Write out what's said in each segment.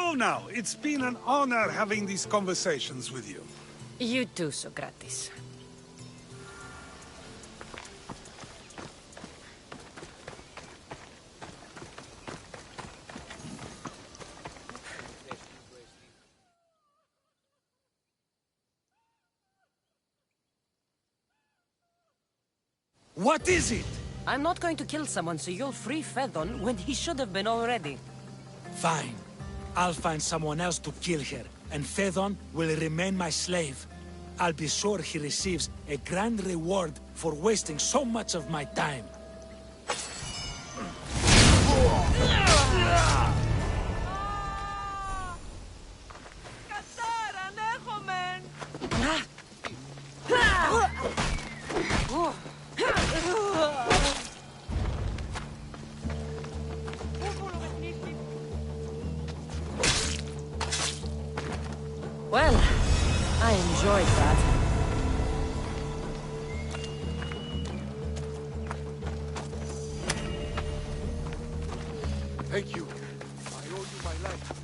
go now. It's been an honor having these conversations with you. You too, Socrates. What is it? I'm not going to kill someone so you'll free Fedon when he should have been already. Fine. I'll find someone else to kill her, and Fedon will remain my slave. I'll be sure he receives a grand reward for wasting so much of my time. Well, I enjoyed that. Thank you. I owe you my life.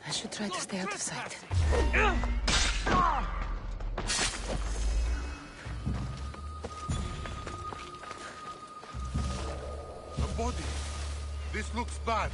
I should try to stay out of sight. The body. This looks bad.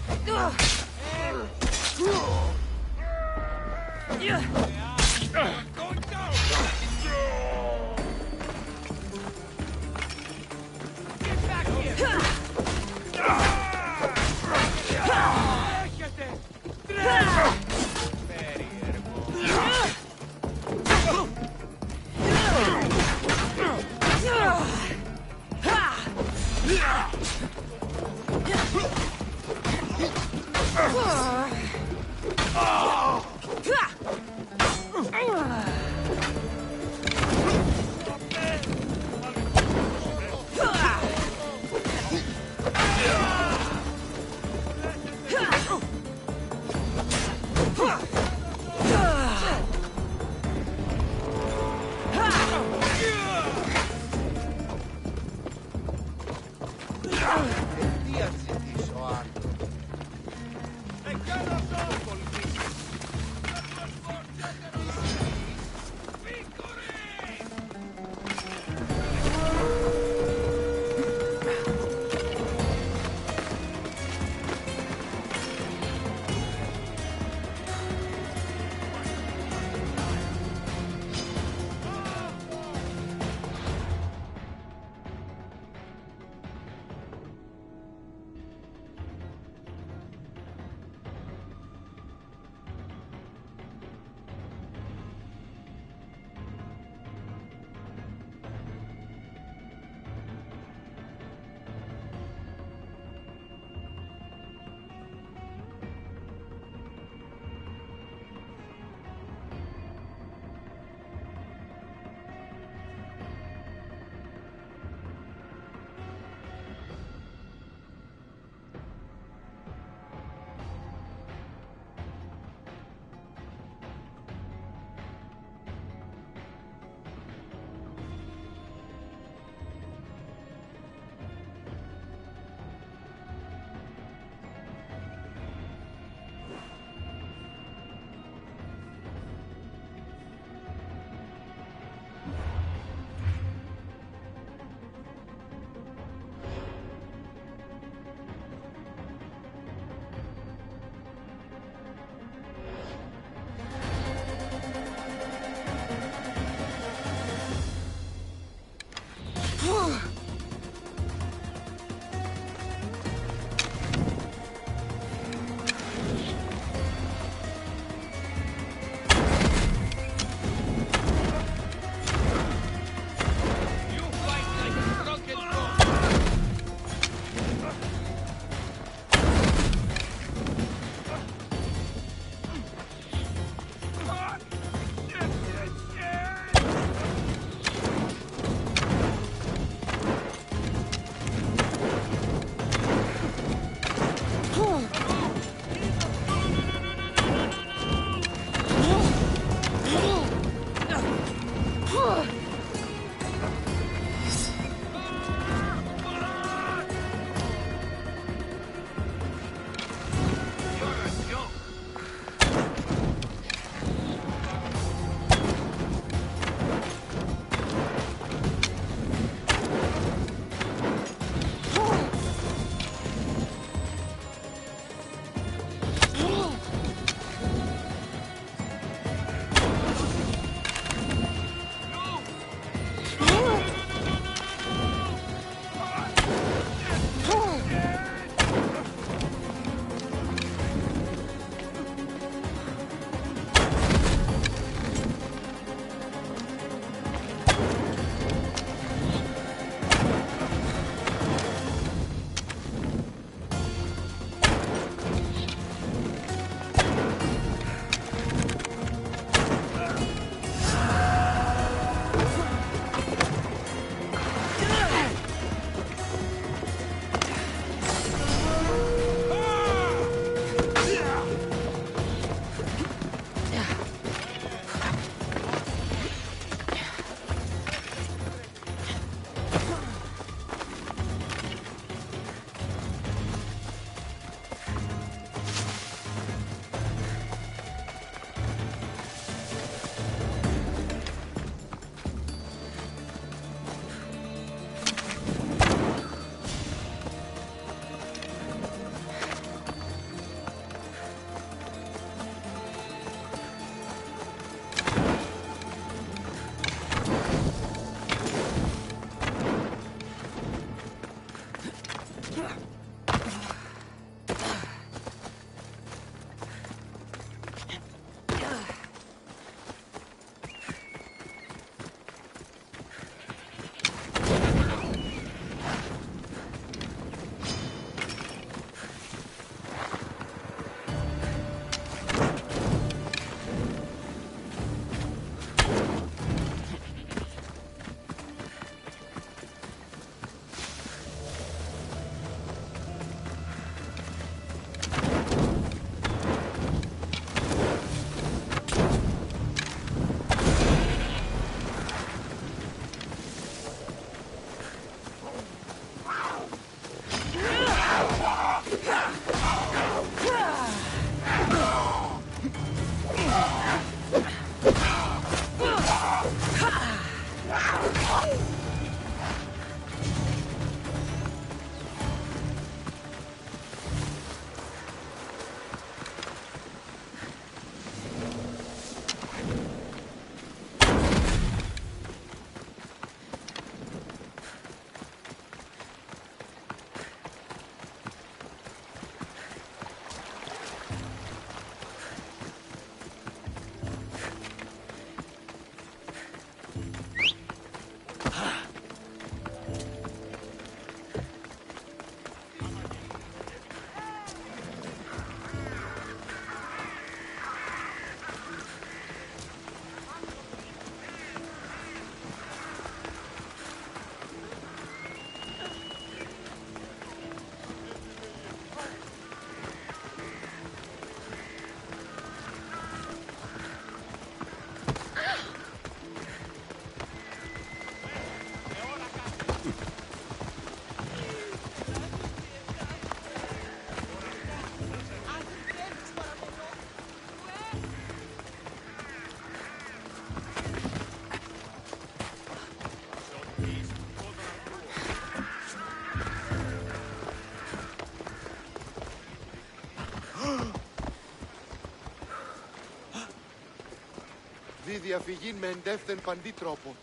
Ζει διαφυγή με εντεύθεν παντή τρόπο.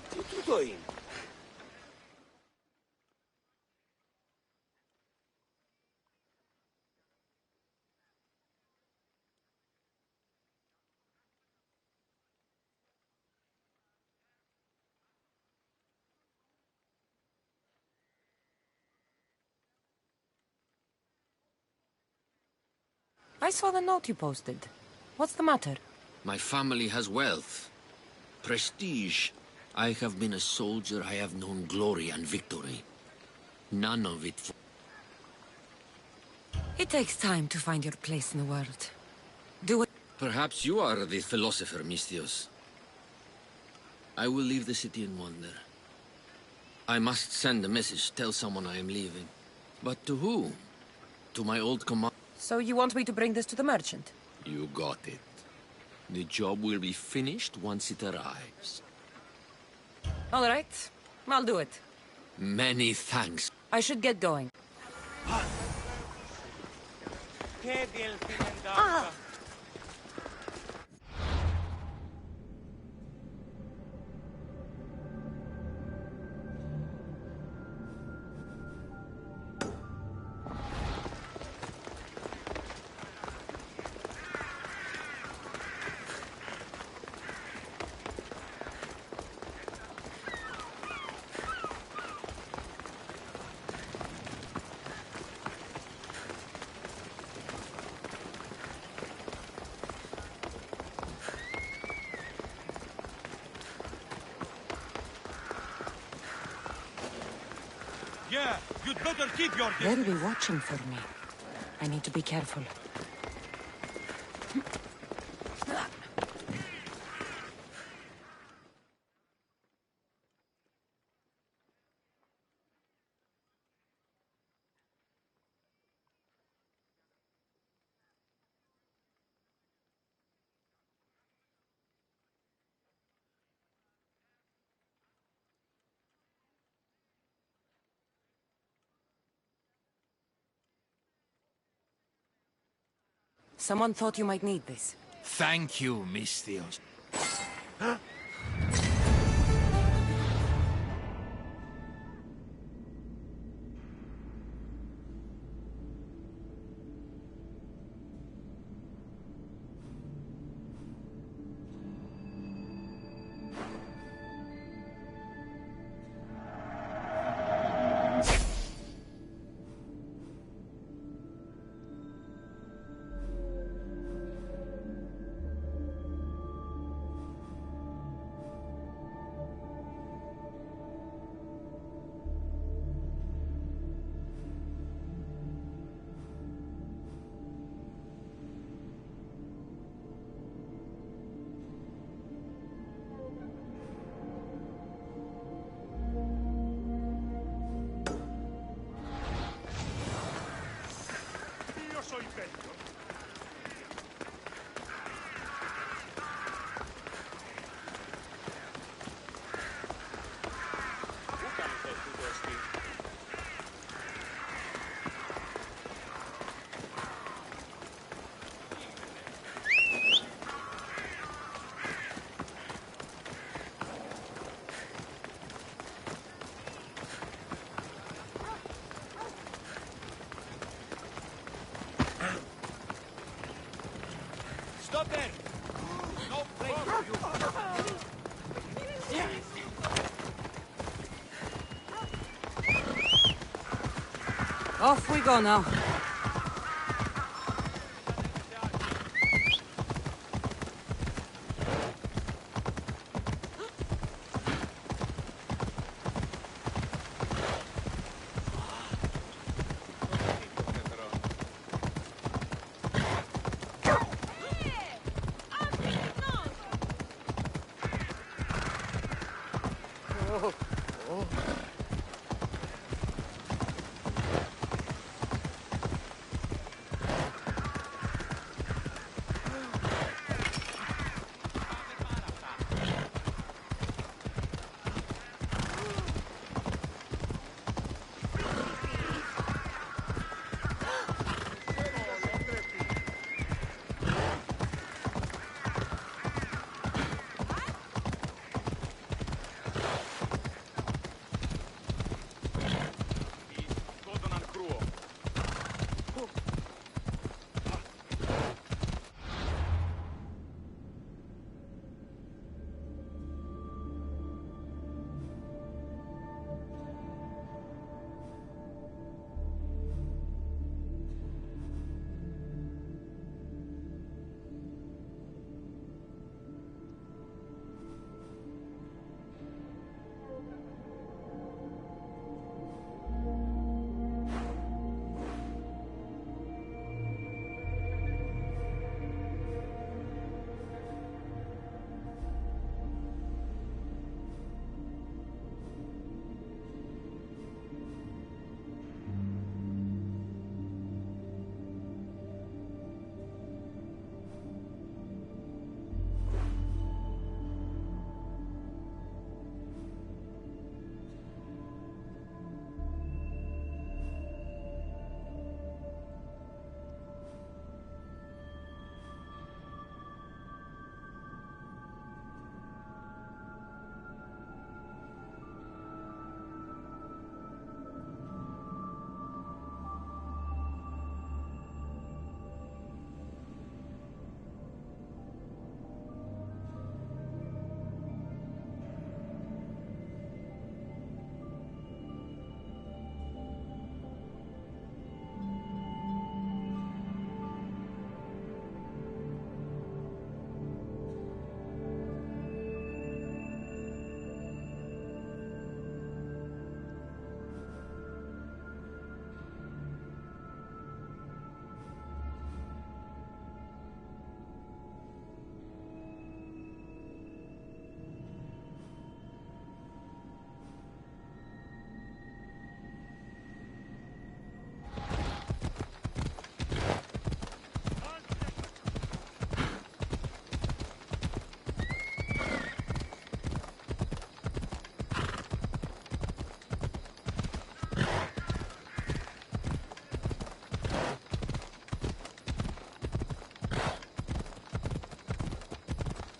Τι τούτο είναι? I saw the note you posted. What's the matter? My family has wealth, prestige. I have been a soldier. I have known glory and victory. None of it. It takes time to find your place in the world. Do it. Perhaps you are the philosopher, Misthios. I will leave the city in wonder. I must send a message, tell someone I am leaving. But to who? To my old command. So you want me to bring this to the merchant? You got it. The job will be finished once it arrives. All right. I'll do it. Many thanks. I should get going. Yeah, you'd better keep your They'll be watching for me. I need to be careful. Someone thought you might need this. Thank you, Misthios. Stop there! No place for you! Off we go now.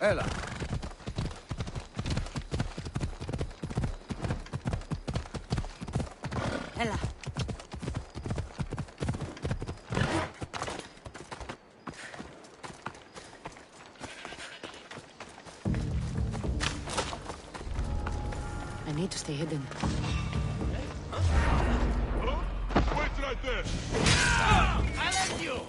Έλα. Έλα. I need to stay hidden. Wait right there! I let you!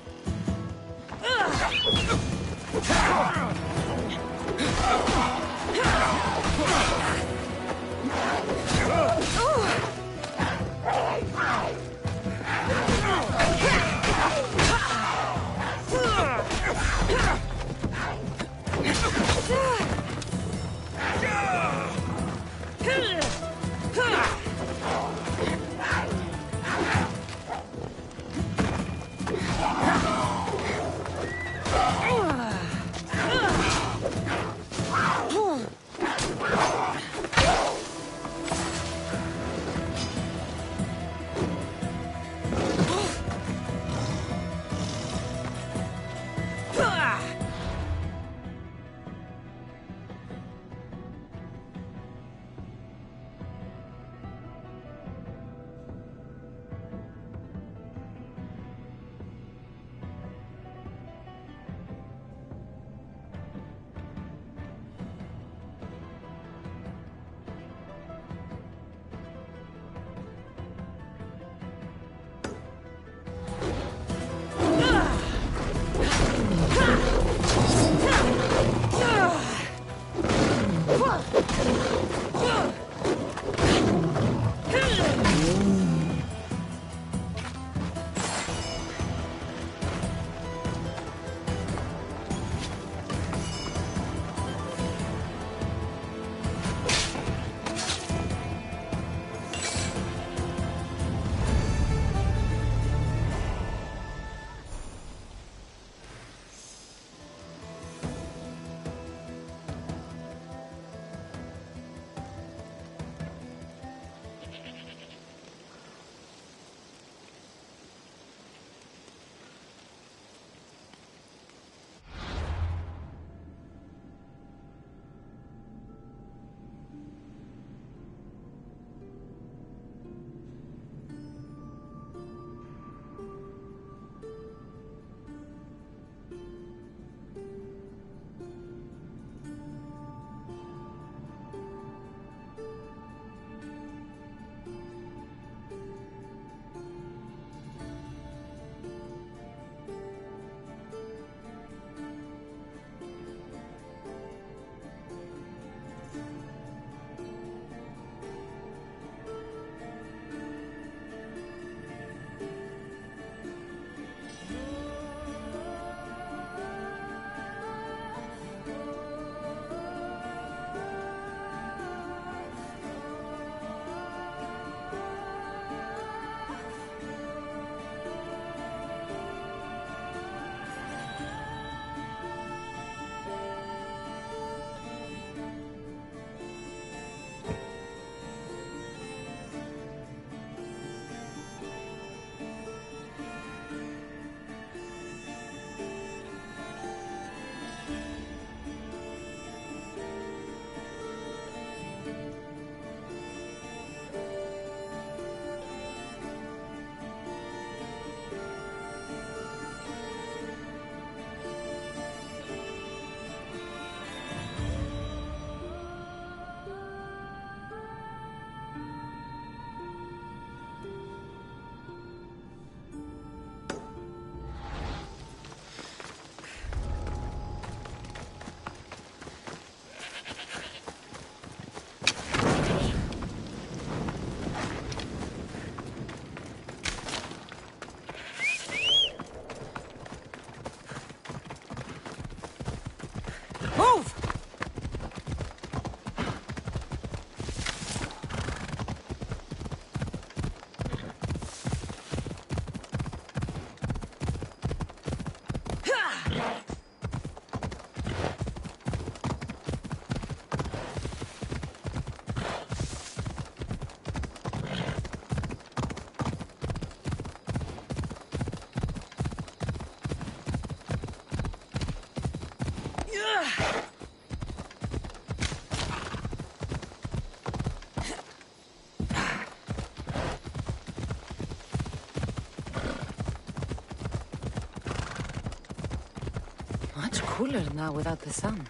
cooler now without the sun.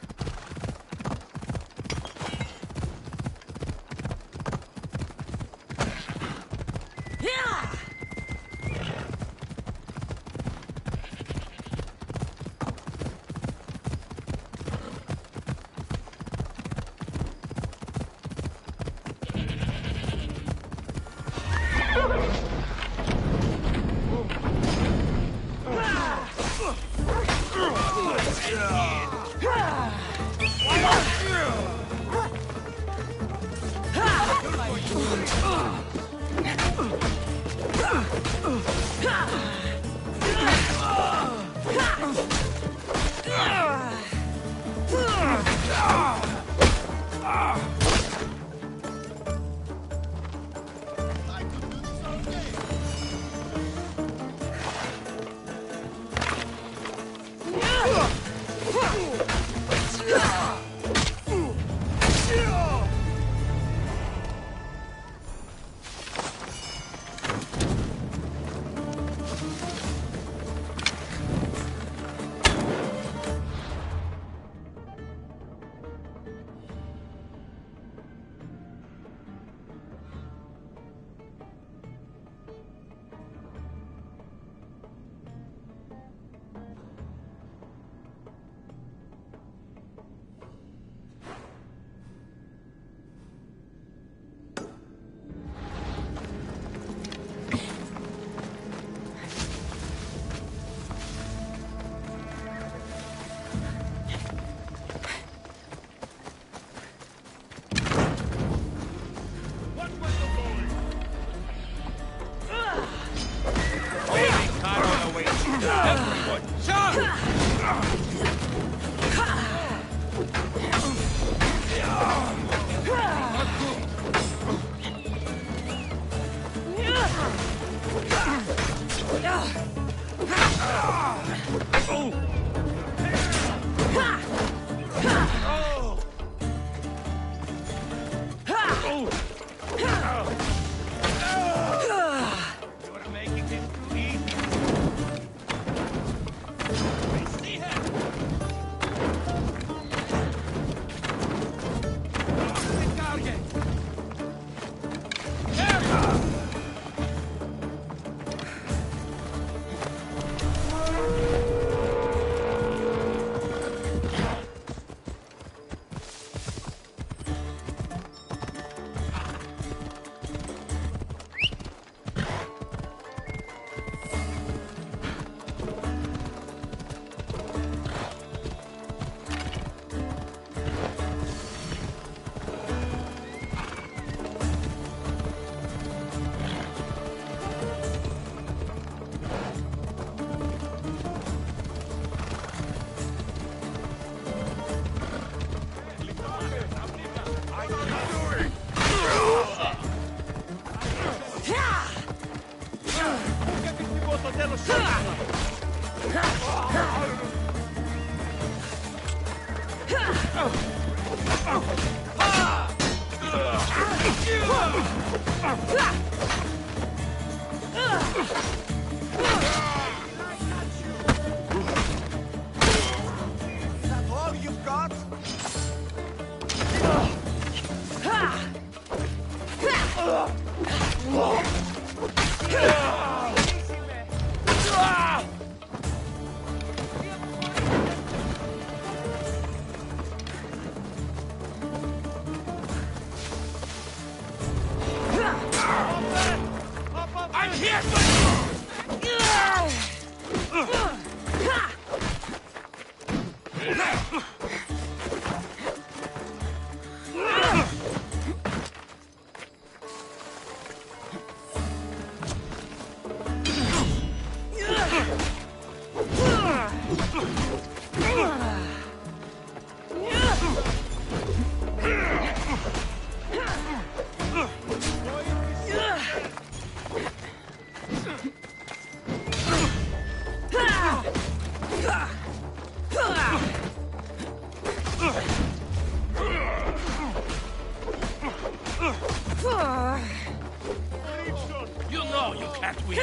You know you can't win.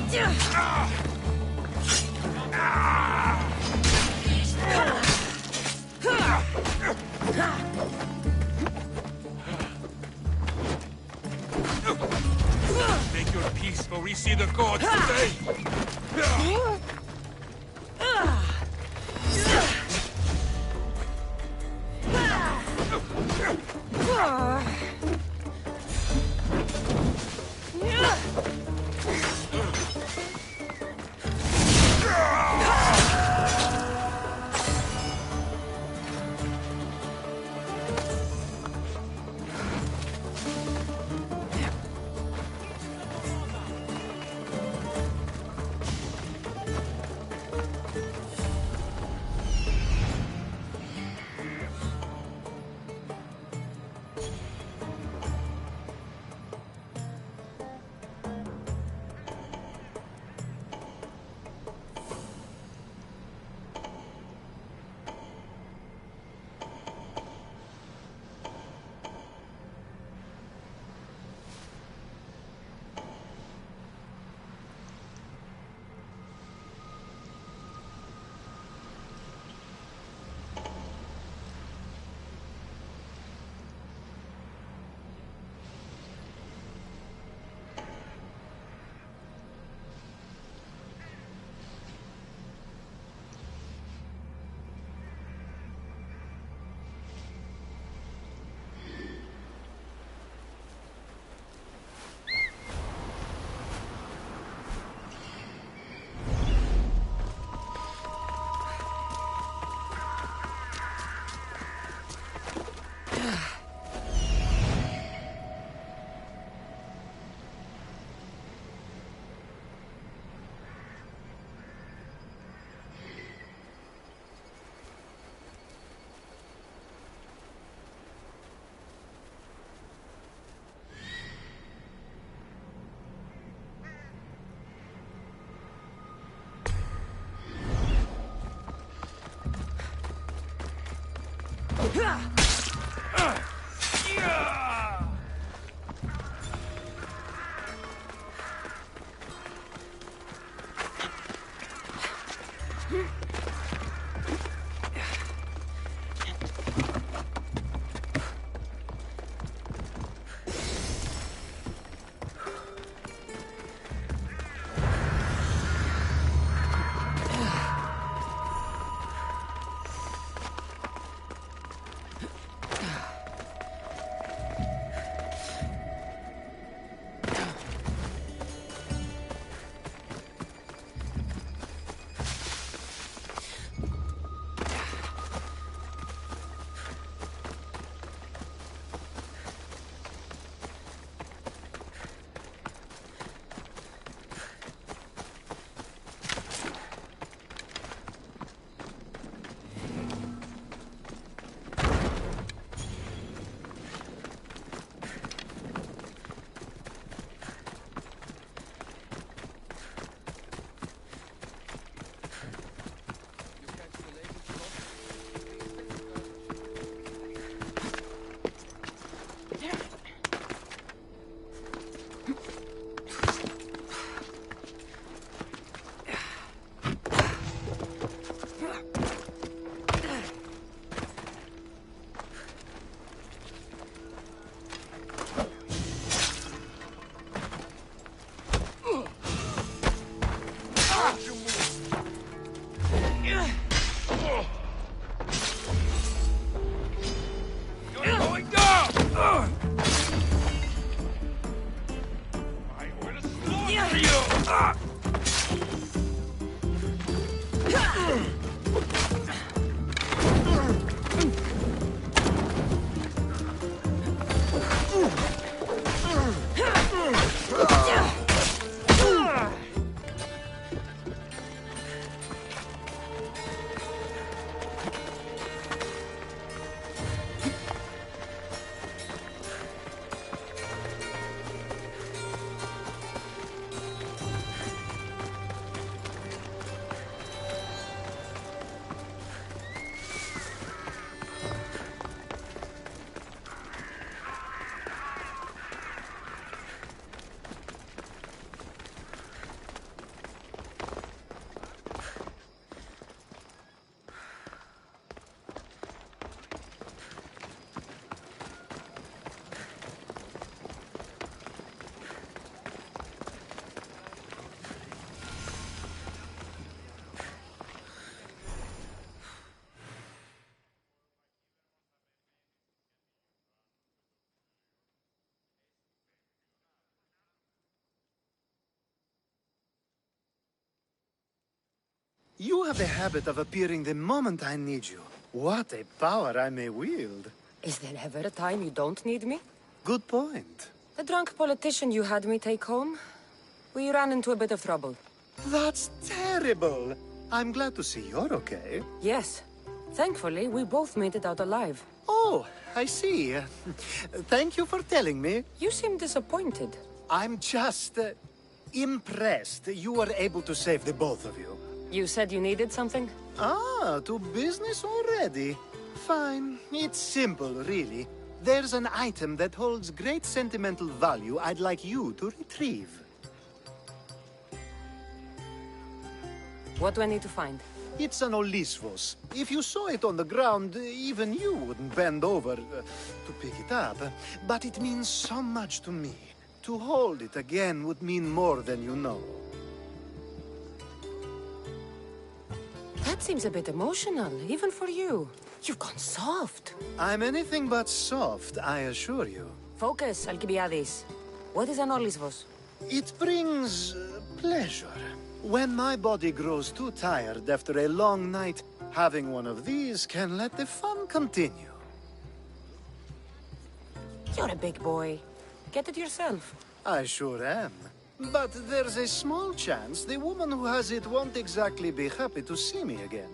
Make your peace, for we see the gods today. You have a habit of appearing the moment I need you. What a power I may wield. Is there ever a time you don't need me? Good point. The drunk politician you had me take home? We ran into a bit of trouble. That's terrible. I'm glad to see you're okay. Yes. Thankfully, we both made it out alive. Oh, I see. Thank you for telling me. You seem disappointed. I'm just impressed you were able to save the both of you. You said you needed something? Ah, to business already. Fine. It's simple, really. There's an item that holds great sentimental value I'd like you to retrieve. What do I need to find? It's an Olisvos. If you saw it on the ground, even you wouldn't bend over to pick it up. But it means so much to me. To hold it again would mean more than you know. That seems a bit emotional, even for you. You've gone soft. I'm anything but soft, I assure you. Focus, Alcibiades. What is an Olisvos? It brings pleasure. When my body grows too tired after a long night, having one of these can let the fun continue. You're a big boy. Get it yourself. I sure am. But there's a small chance the woman who has it won't exactly be happy to see me again.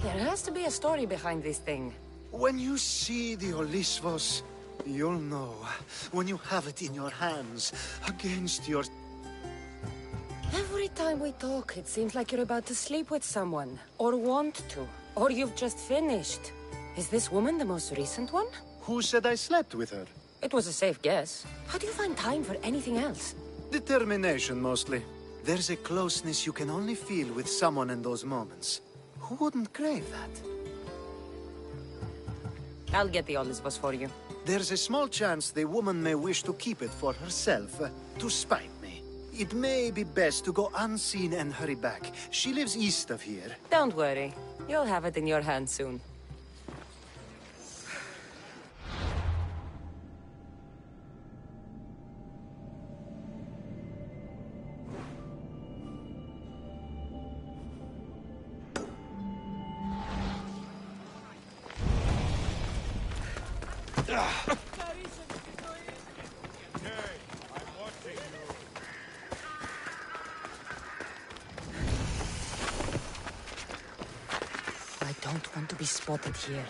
There has to be a story behind this thing. When you see the Olisvos, you'll know. When you have it in your hands, against your... Every time we talk, it seems like you're about to sleep with someone. Or want to. Or you've just finished. Is this woman the most recent one? Who said I slept with her? It was a safe guess. How do you find time for anything else? Determination, mostly. There's a closeness you can only feel with someone in those moments. Who wouldn't crave that? I'll get the Olisvos for you. There's a small chance the woman may wish to keep it for herself, to spite me. It may be best to go unseen and hurry back. She lives east of here. Don't worry. You'll have it in your hand soon. I don't want to be spotted here.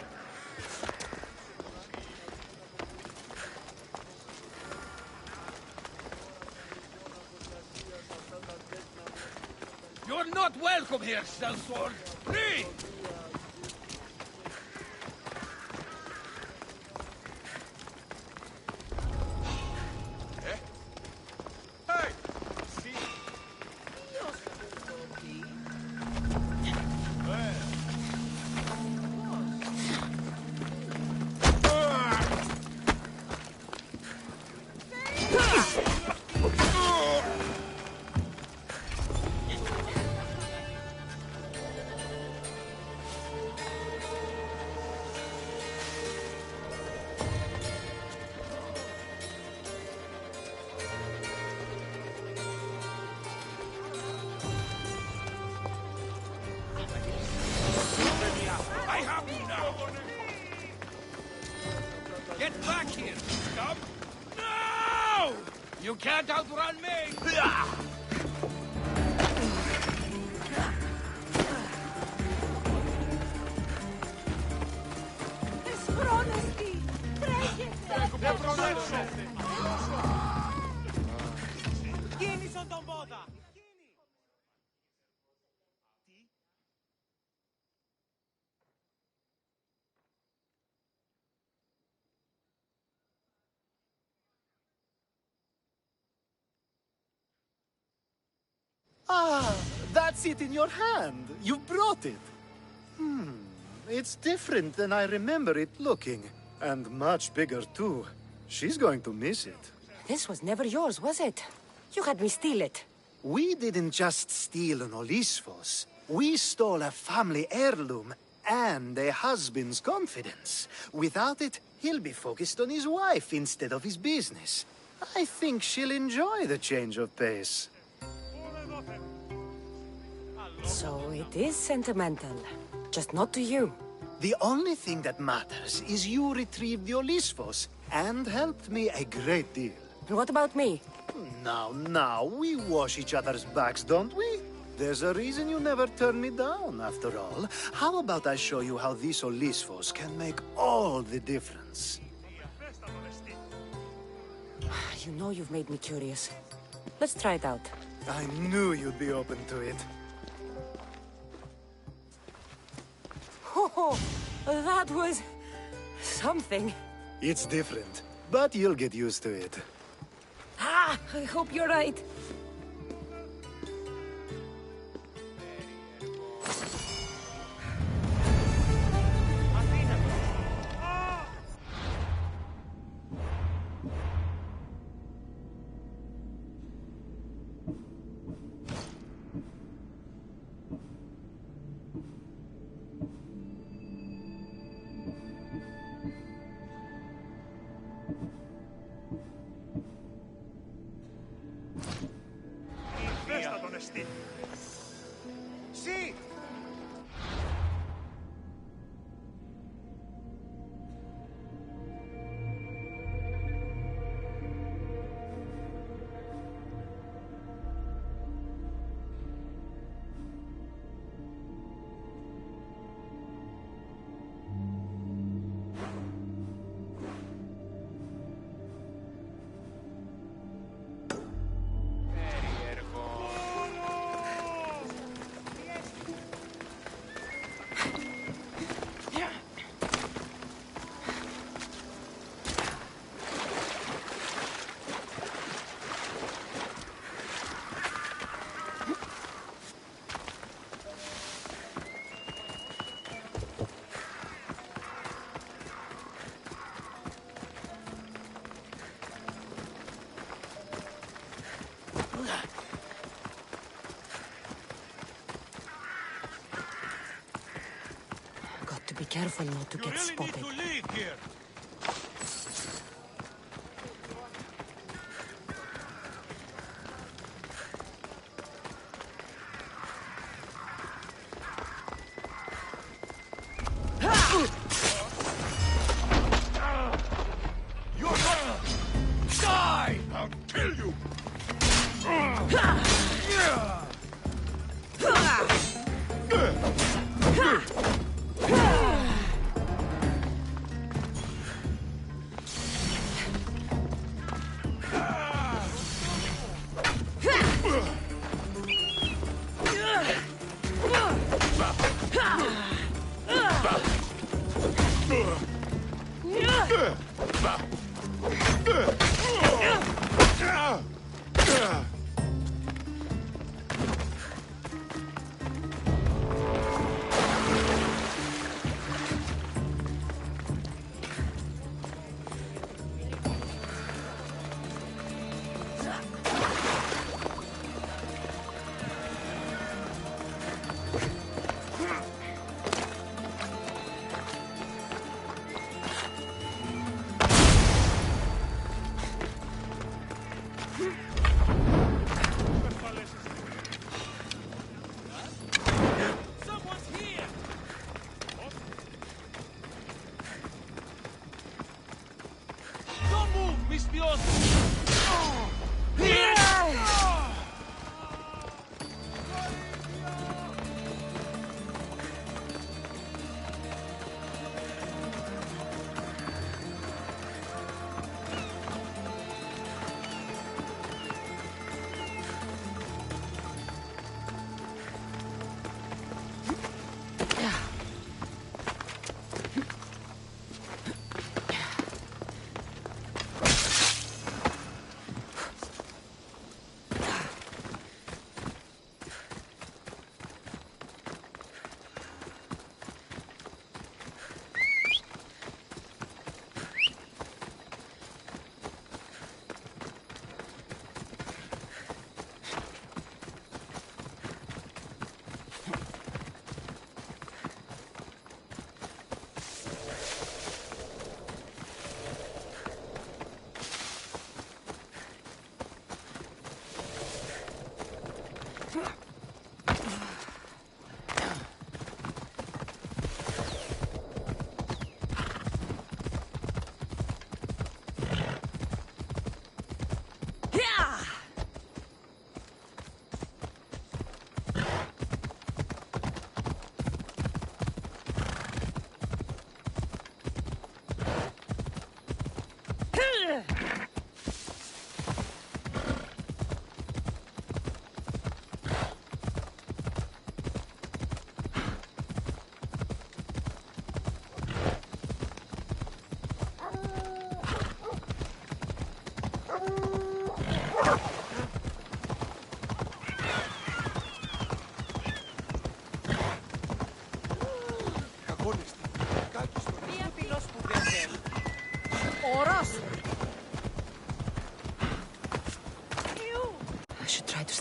You're not welcome here, sellsword. Free! I have you now! Get back here, scum! No! You can't outrun me! Ah, that's it in your hand. You brought it. It's different than I remember it looking. And much bigger, too. She's going to miss it. This was never yours, was it? You had me steal it. We didn't just steal an Olisvos. We stole a family heirloom and a husband's confidence. Without it, he'll be focused on his wife instead of his business. I think she'll enjoy the change of pace. So it is sentimental. Just not to you. The only thing that matters is you retrieved the Olisfos and helped me a great deal. And what about me? Now, we wash each other's backs, don't we? There's a reason you never turn me down, after all. How about I show you how these Olisfos can make all the difference? You know you've made me curious. Let's try it out. I knew you'd be open to it. Oh, that was... something. It's different, but you'll get used to it. Ah, I hope you're right. Sì! Got to be careful not to get spotted. leave here. You're not... Die! I'll kill you!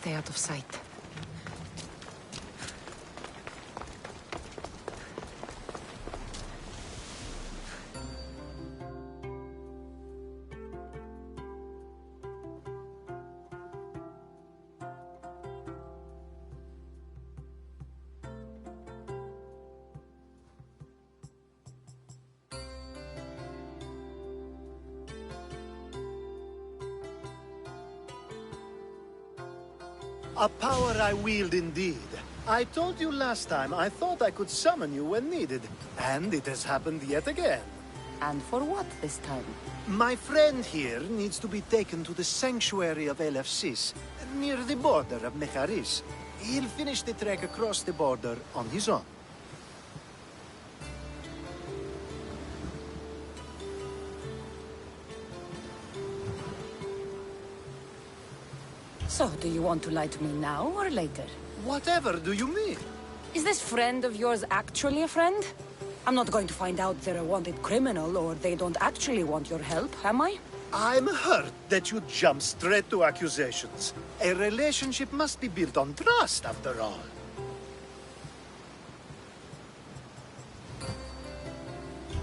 stay out of sight. A power I wield indeed. I told you last time I thought I could summon you when needed. And it has happened yet again. And for what this time? My friend here needs to be taken to the sanctuary of Elefsis, near the border of Mecharis. He'll finish the trek across the border on his own. So, do you want to lie to me now or later? Whatever do you mean? Is this friend of yours actually a friend? I'm not going to find out they're a wanted criminal or they don't actually want your help, am I? I'm hurt that you jump straight to accusations. A relationship must be built on trust, after all.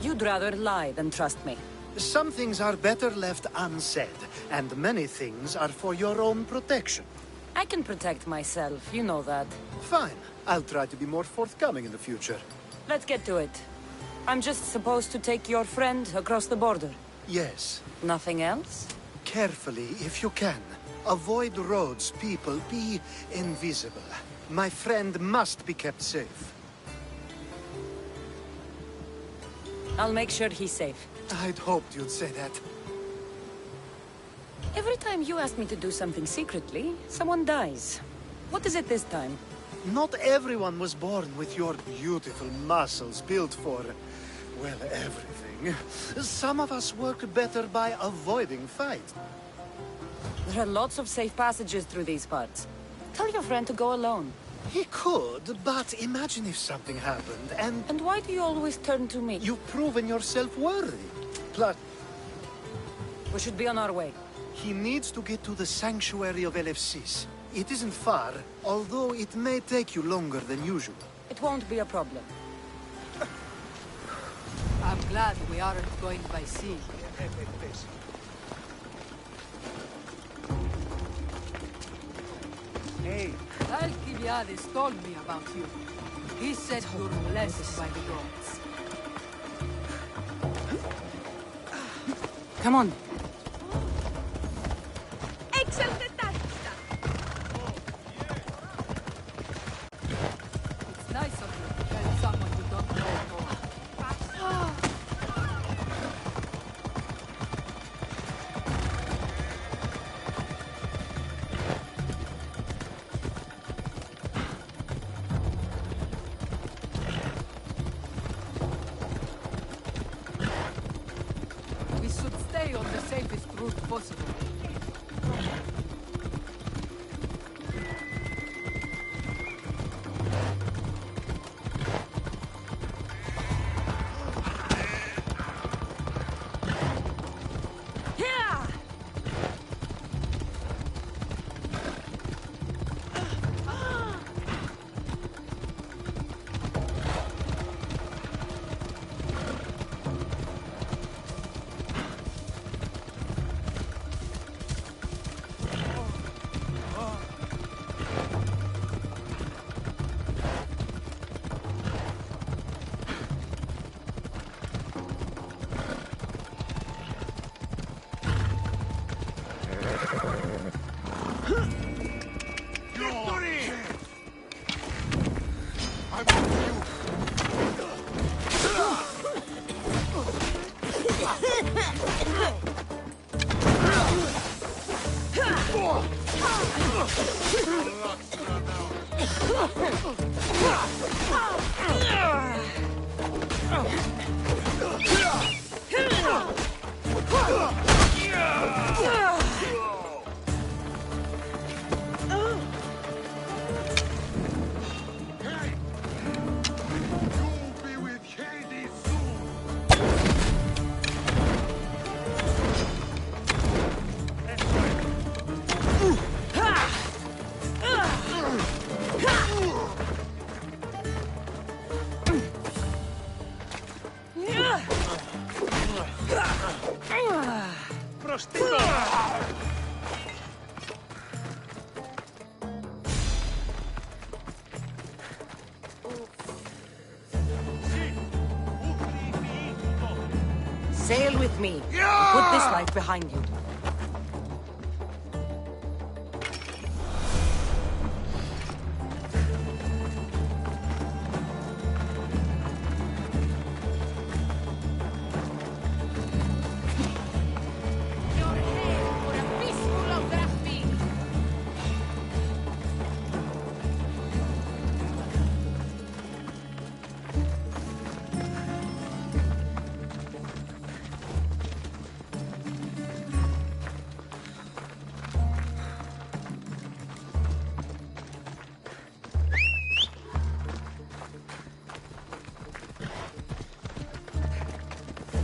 You'd rather lie than trust me. Some things are better left unsaid, and many things are for your own protection. I can protect myself, you know that. Fine. I'll try to be more forthcoming in the future. Let's get to it. I'm just supposed to take your friend across the border. Yes. Nothing else? Carefully, if you can. Avoid roads, people. Be invisible. My friend must be kept safe. I'll make sure he's safe. I'd hoped you'd say that. Every time you ask me to do something secretly, someone dies. What is it this time? Not everyone was born with your beautiful muscles built for, well, everything. Some of us work better by avoiding fight. There are lots of safe passages through these parts. Tell your friend to go alone. He could, but imagine if something happened, and... And why do you always turn to me? You've proven yourself worthy. Plus, We should be on our way. he needs to get to the sanctuary of Elefsis. It isn't far, although it may take you longer than usual. It won't be a problem. I'm glad we aren't going by sea. Hey, Alcibiades told me about you. He said you're blessed by the gods. Come on. It's nice of you to tell someone you don't know more. We should stay on the safest route possible. σωστή τώρα! Sail with me. Put this life behind you.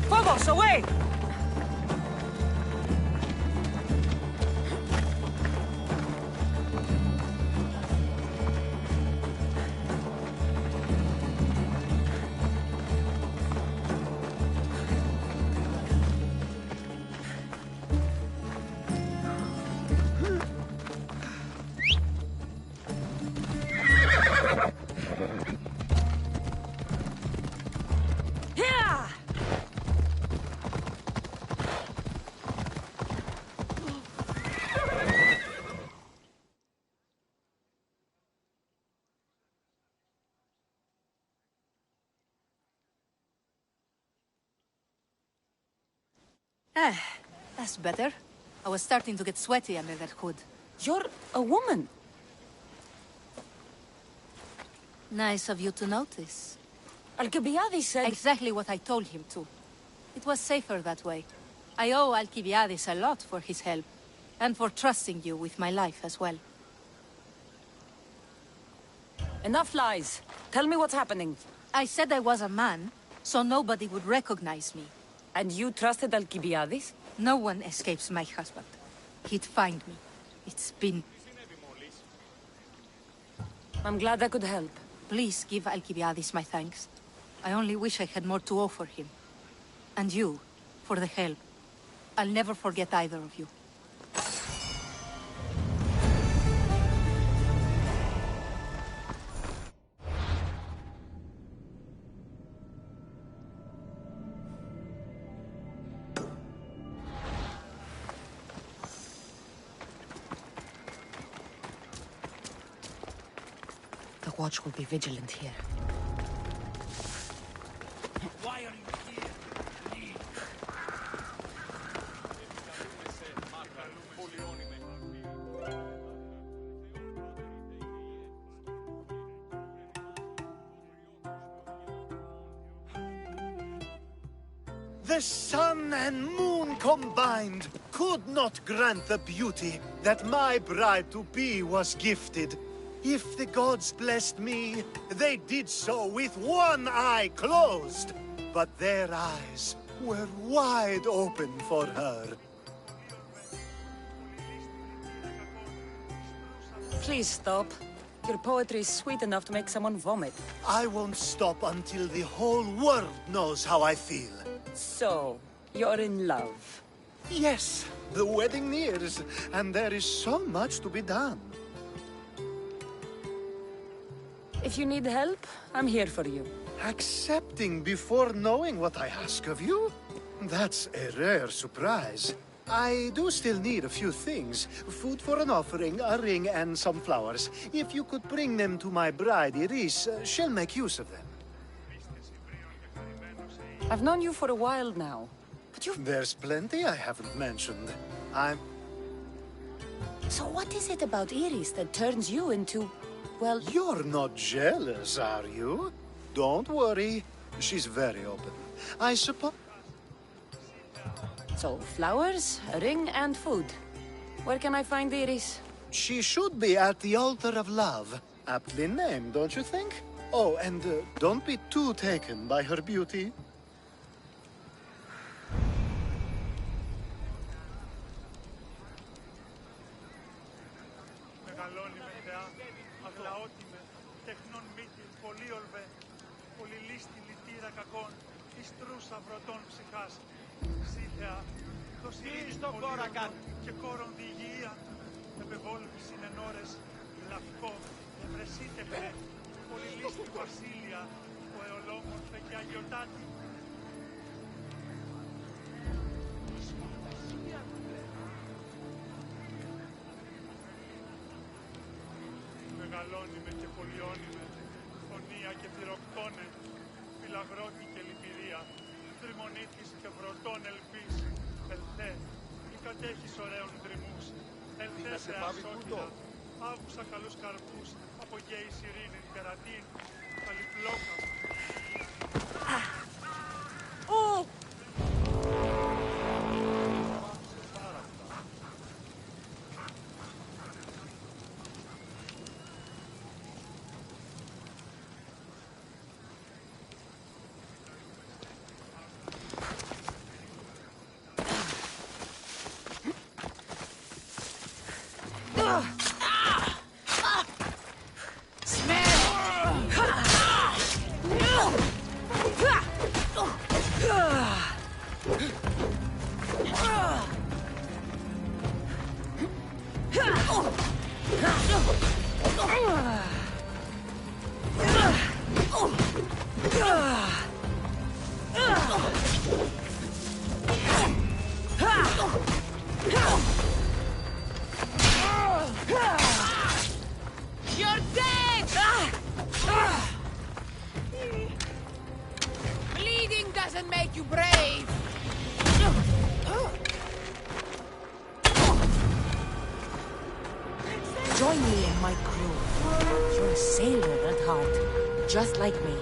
Phobos, away! That's better. I was starting to get sweaty under that hood. You're a woman. Nice of you to notice. Alcibiades said... Exactly what I told him to. It was safer that way. I owe Alcibiades a lot for his help, and for trusting you with my life as well. Enough lies. Tell me what's happening. I said I was a man, so nobody would recognize me. And you trusted Alcibiades? No one escapes my husband. He'd find me. It's been... I'm glad I could help. Please give Alcibiades my thanks. I only wish I had more to offer him. And you, for the help. I'll never forget either of you. The watch will be vigilant here. Why are you here? Leave. The sun and moon combined could not grant the beauty that my bride-to-be was gifted. If the gods blessed me, they did so with one eye closed. But their eyes were wide open for her. Please stop. Your poetry is sweet enough to make someone vomit. I won't stop until the whole world knows how I feel. So, you're in love. Yes, the wedding nears, and there is so much to be done. If you need help, I'm here for you. Accepting before knowing what I ask of you? That's a rare surprise. I do still need a few things. Food for an offering, a ring, and some flowers. If you could bring them to my bride, Iris, she'll make use of them. I've known you for a while now, but you've... There's plenty I haven't mentioned. So what is it about Iris that turns you into, well... You're not jealous, are you? Don't worry. She's very open. I suppose... So, flowers, a ring, and food. Where can I find Iris? She should be at the altar of love. Aptly named, don't you think? Oh, and don't be too taken by her beauty. Στηρίζει τον κόρακα. Και κόρον διηγεία, επεβόλου συνενώρες, λευκό, ευρεσίτε με, πολυλίστη βασίλεια, ο εολόμορφε και αγιοτάτη. Μεγαλώνει με και πολιώνει με, φωνία και πυροκτώνε, φυλαγρώτη και λυπηρία, τριμονίτης και βρωτών ελπής, ελθέ, μη κατέχεις ωραίων δρυμούς, ελθέ σε ασότητα, άκουσα καλούς καρπούς, από γέης ειρήνην, κερατήν, καλυπλόκα. You're dead! Bleeding doesn't make you brave! Join me in my crew. You're a sailor at heart, just like me.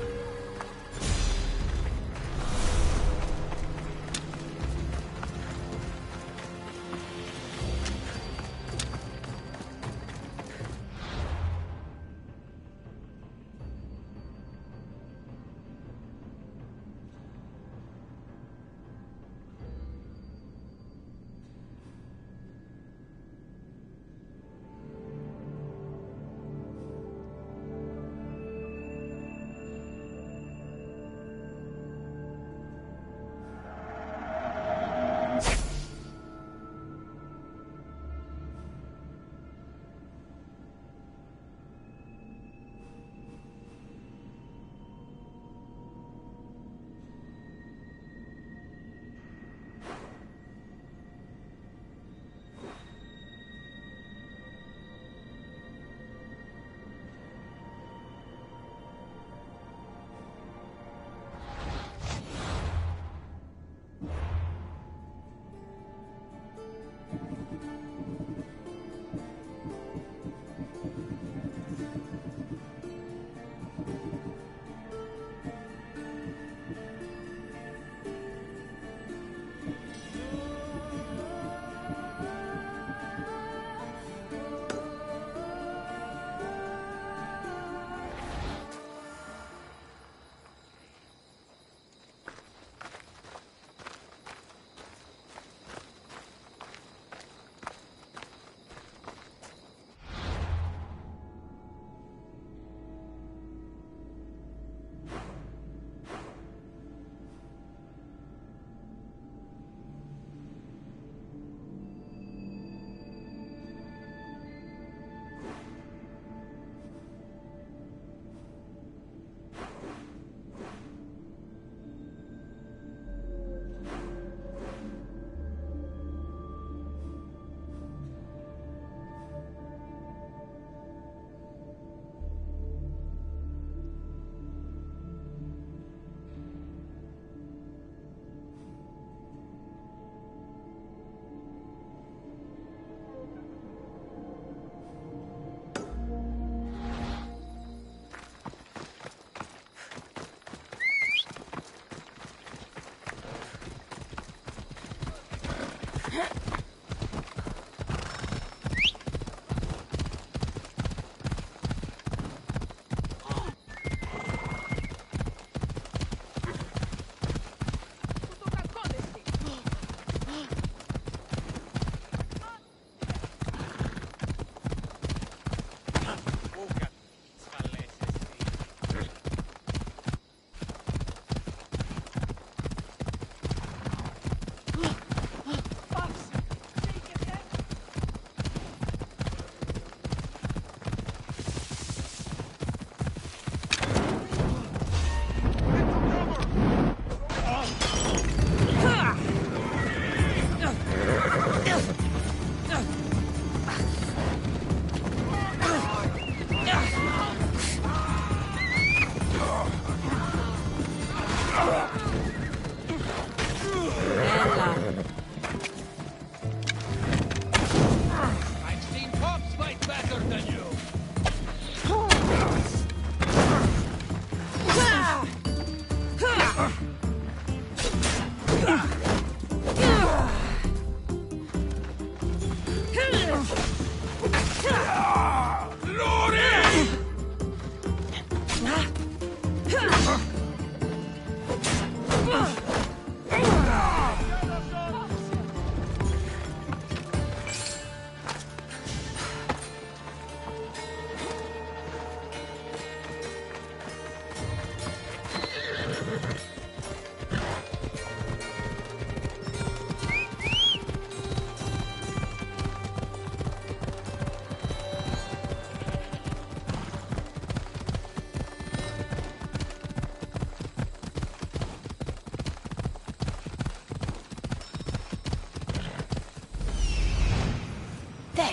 weaker than you.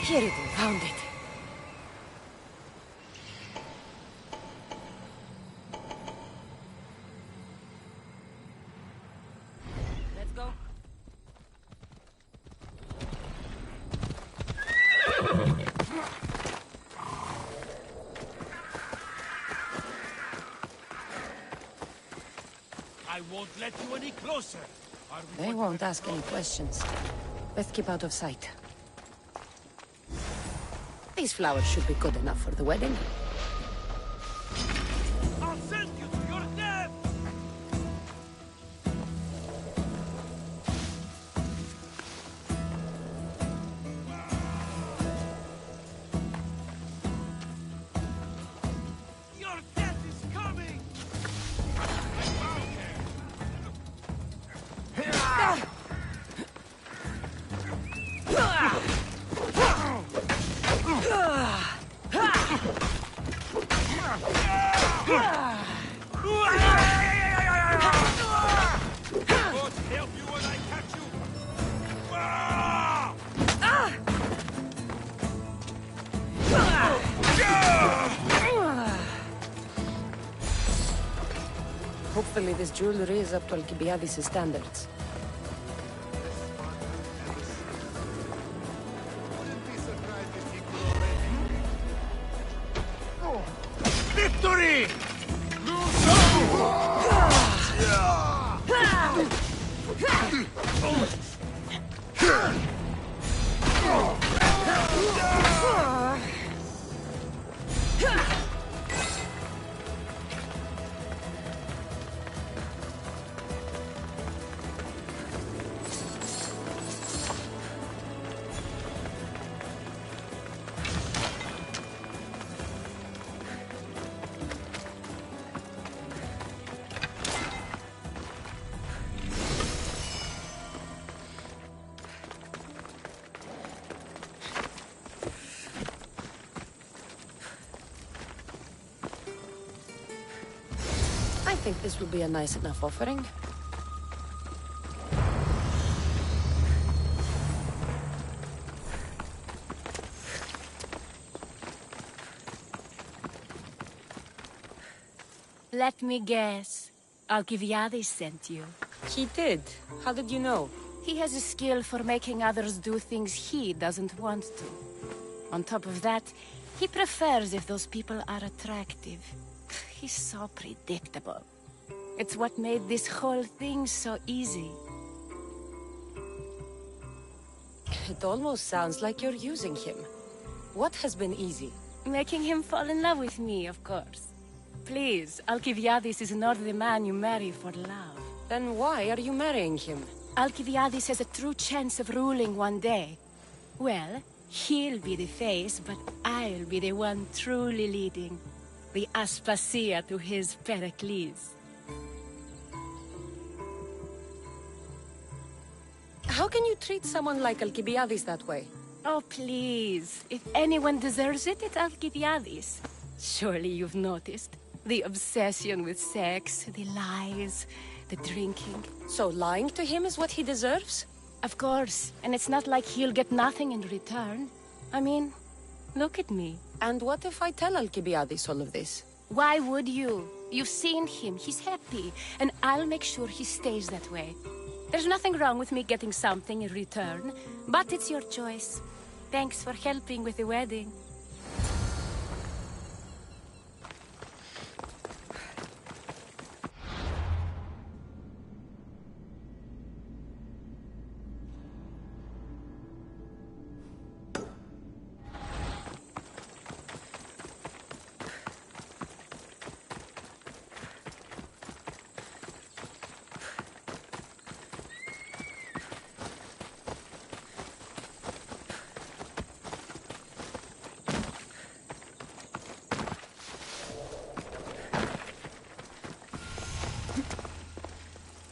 Here it is, found it. Let's go. I won't let you any closer. They won't ask any questions. Let's keep out of sight. These flowers should be good enough for the wedding. I'll send you to your death! Your death is coming! Hopefully this jewelry is up to Alcibiades' standards. Victory! I think this will be a nice enough offering. Let me guess. Alcibiades sent you. He did. How did you know? He has a skill for making others do things he doesn't want to. On top of that, he prefers if those people are attractive. He's so predictable. It's what made this whole thing so easy. It almost sounds like you're using him. What has been easy? Making him fall in love with me, of course. Please, Alcibiades is not the man you marry for love. Then why are you marrying him? Alcibiades has a true chance of ruling one day. Well, he'll be the face, but I'll be the one truly leading. The Aspasia to his Pericles. How can you treat someone like Alcibiades that way? Oh, please. If anyone deserves it, it's Alcibiades. Surely you've noticed. The obsession with sex, the lies, the drinking. So lying to him is what he deserves? Of course. And it's not like he'll get nothing in return. I mean, look at me. And what if I tell Alcibiades all of this? Why would you? You've seen him. He's happy. And I'll make sure he stays that way. There's nothing wrong with me getting something in return, but it's your choice. Thanks for helping with the wedding.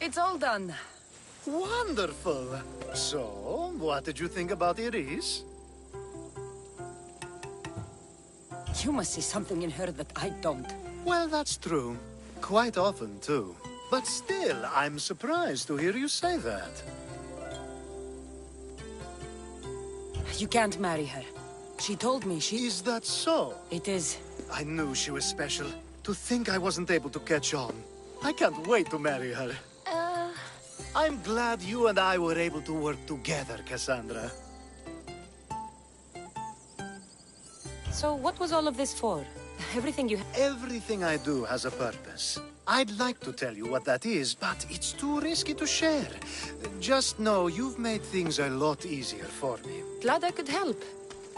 It's all done. Wonderful. So, what did you think about Iris? You must see something in her that I don't. Well, that's true. Quite often, too. But still, I'm surprised to hear you say that. You can't marry her. She told me she... Is that so? It is. I knew she was special. To think I wasn't able to catch on. I can't wait to marry her. I'm glad you and I were able to work together, Cassandra. So what was all of this for? Everything you... Everything I do has a purpose. I'd like to tell you what that is, but it's too risky to share. Just know you've made things a lot easier for me. Glad I could help,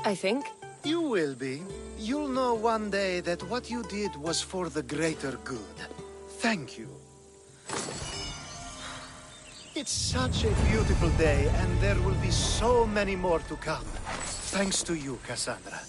I think. You will be. You'll know one day that what you did was for the greater good. Thank you. It's such a beautiful day, and there will be so many more to come. Thanks to you, Cassandra.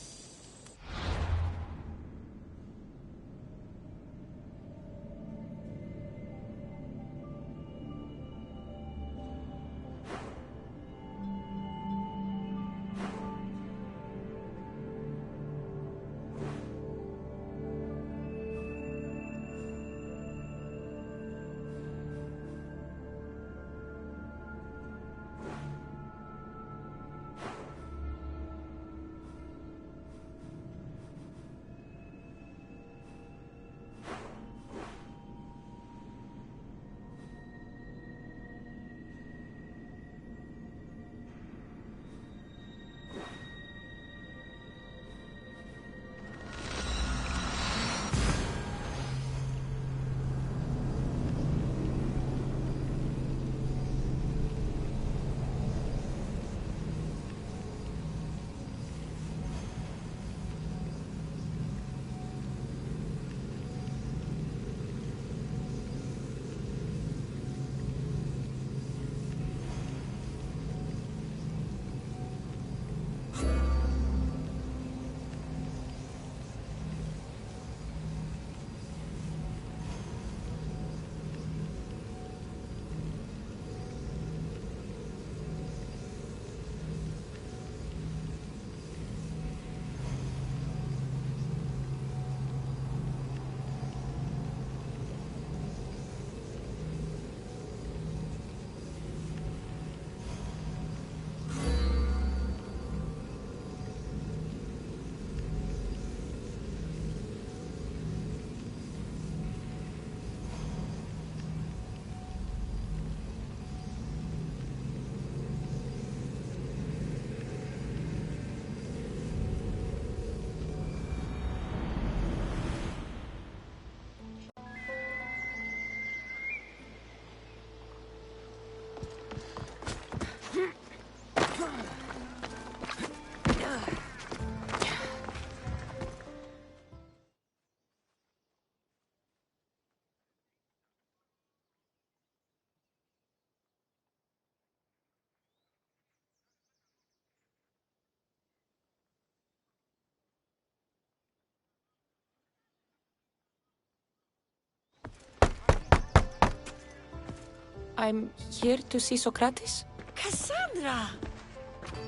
I'm here to see Socrates. Cassandra!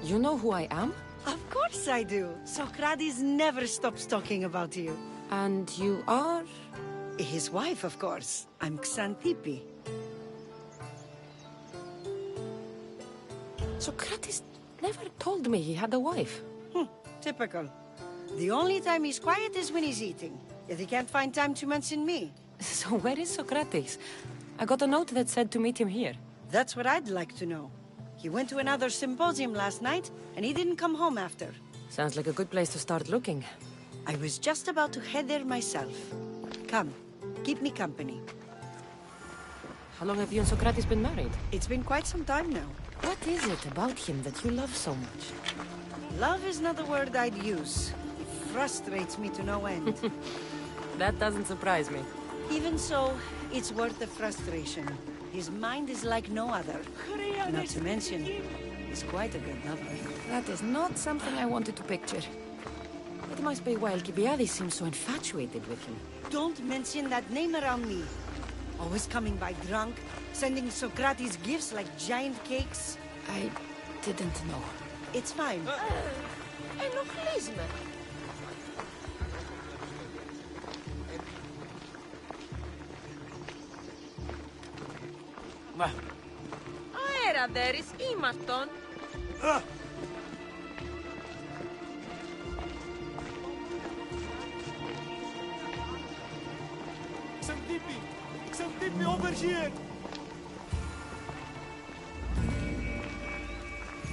You know who I am? Of course I do. Socrates never stops talking about you. And you are? His wife, of course. I'm Xantippe. Socrates never told me he had a wife. Typical. The only time he's quiet is when he's eating. Yet he can't find time to mention me. So where is Socrates? I got a note that said to meet him here. That's what I'd like to know. He went to another symposium last night, and he didn't come home after. Sounds like a good place to start looking. I was just about to head there myself. Come, keep me company. How long have you and Socrates been married? It's been quite some time now. What is it about him that you love so much? Love is not the word I'd use. It frustrates me to no end. That doesn't surprise me. Even so, it's worth the frustration. His mind is like no other. Not to mention, he's quite a good lover. That is not something I wanted to picture. It must be why Alcibiades seems so infatuated with him. Don't mention that name around me. Always coming by drunk, sending Socrates gifts like giant cakes. I didn't know. It's fine. Ενοχλείς με. Αέρα, Δέρης, ήμαρτον. Xantippe, over here!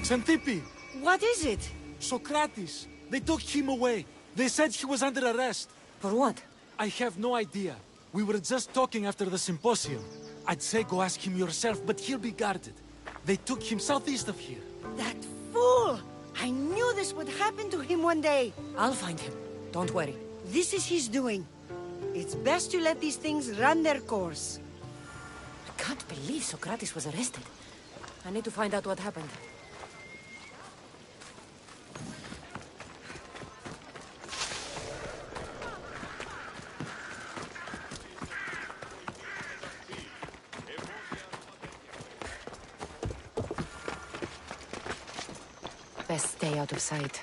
Xantippe! What is it? Socrates! They took him away. They said he was under arrest. For what? I have no idea. We were just talking after the symposium. I'd say go ask him yourself, but he'll be guarded. They took him southeast of here. That fool! I knew this would happen to him one day. I'll find him. Don't worry. This is his doing. It's best to let these things run their course. I can't believe Socrates was arrested. I need to find out what happened. Best stay out of sight.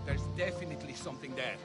There's definitely something there.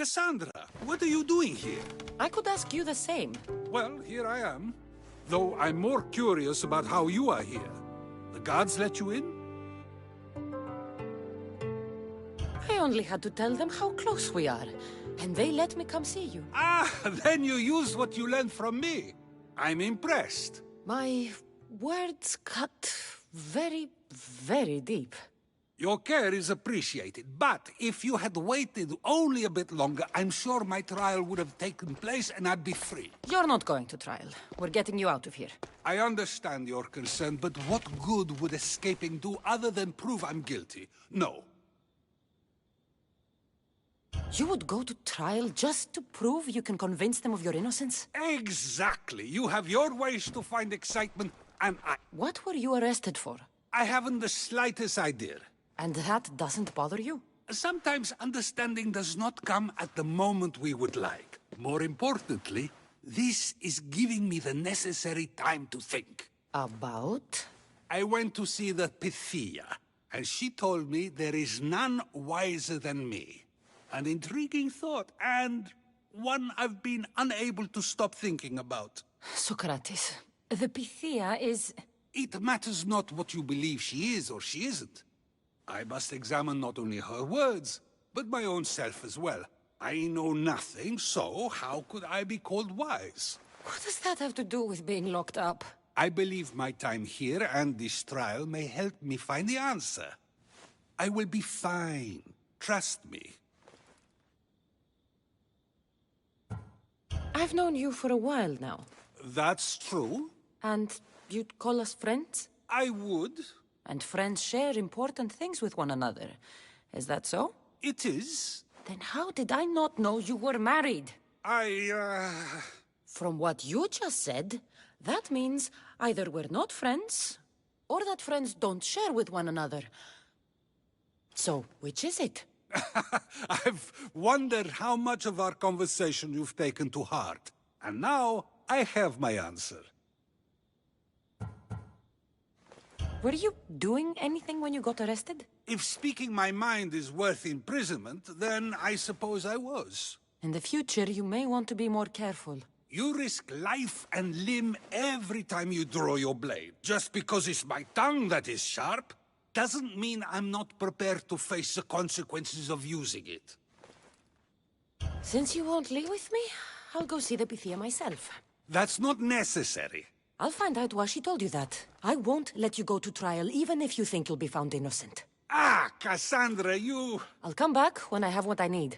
Cassandra, what are you doing here? I could ask you the same. Well, here I am. Though I'm more curious about how you are here. The guards let you in? I only had to tell them how close we are, and they let me come see you. Ah, then you used what you learned from me. I'm impressed. My words cut very, very deep. Your care is appreciated, but if you had waited only a bit longer, I'm sure my trial would have taken place and I'd be free. You're not going to trial. We're getting you out of here. I understand your concern, but what good would escaping do other than prove I'm guilty? No. You would go to trial just to prove you can convince them of your innocence? Exactly. You have your ways to find excitement, and I... What were you arrested for? I haven't the slightest idea. And that doesn't bother you? Sometimes understanding does not come at the moment we would like. More importantly, this is giving me the necessary time to think. About? I went to see the Pythia, and she told me there is none wiser than me. An intriguing thought, and one I've been unable to stop thinking about. Socrates, the Pythia is... It matters not what you believe she is or she isn't. I must examine not only her words, but my own self as well. I know nothing, so how could I be called wise? What does that have to do with being locked up? I believe my time here and this trial may help me find the answer. I will be fine. Trust me. I've known you for a while now. That's true. And you'd call us friends? I would. And friends share important things with one another. Is that so? It is. Then how did I not know you were married? From what you just said, that means either we're not friends, or that friends don't share with one another. So, which is it? I've wondered how much of our conversation you've taken to heart. And now, I have my answer. Were you doing anything when you got arrested? If speaking my mind is worth imprisonment, then I suppose I was. In the future, you may want to be more careful. You risk life and limb every time you draw your blade. Just because it's my tongue that is sharp, doesn't mean I'm not prepared to face the consequences of using it. Since you won't leave with me, I'll go see the Pythia myself. That's not necessary. I'll find out why she told you that. I won't let you go to trial, even if you think you'll be found innocent. Ah, Cassandra, you... I'll come back when I have what I need.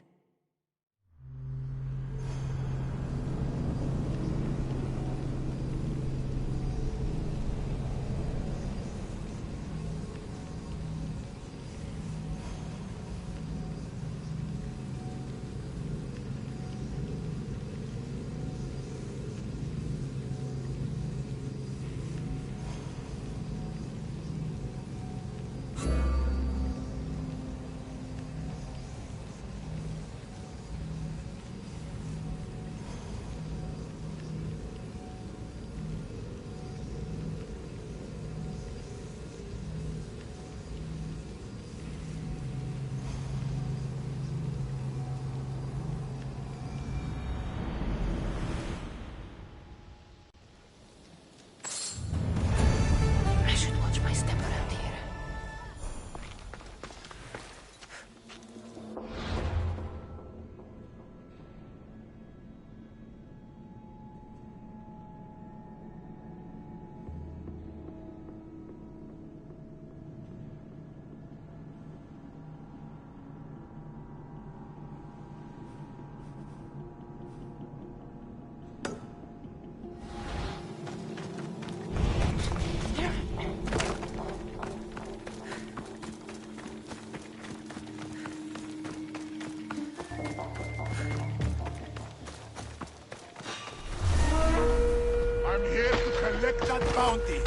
Collect that bounty.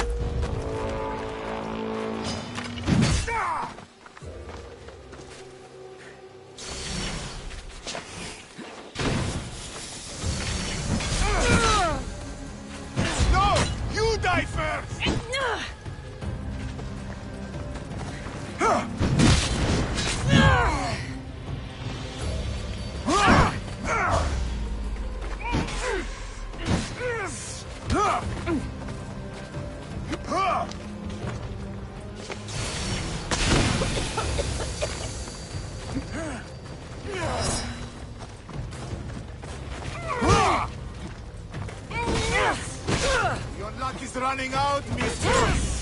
No! You die first! Your luck is running out, mistress!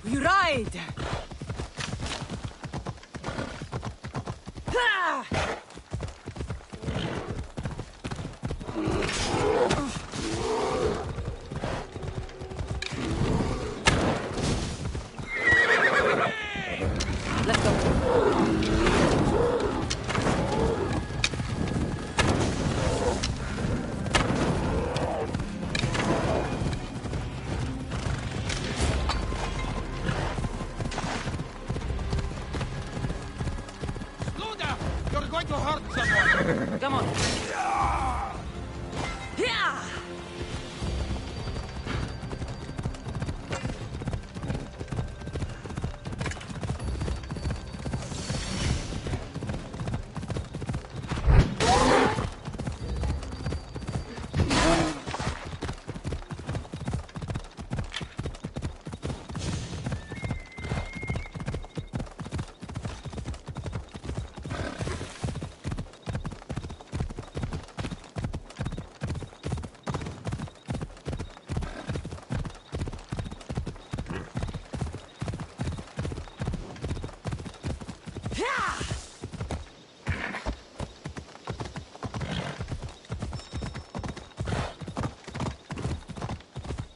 You ride! Ah! Let's go. Come on. Yeah!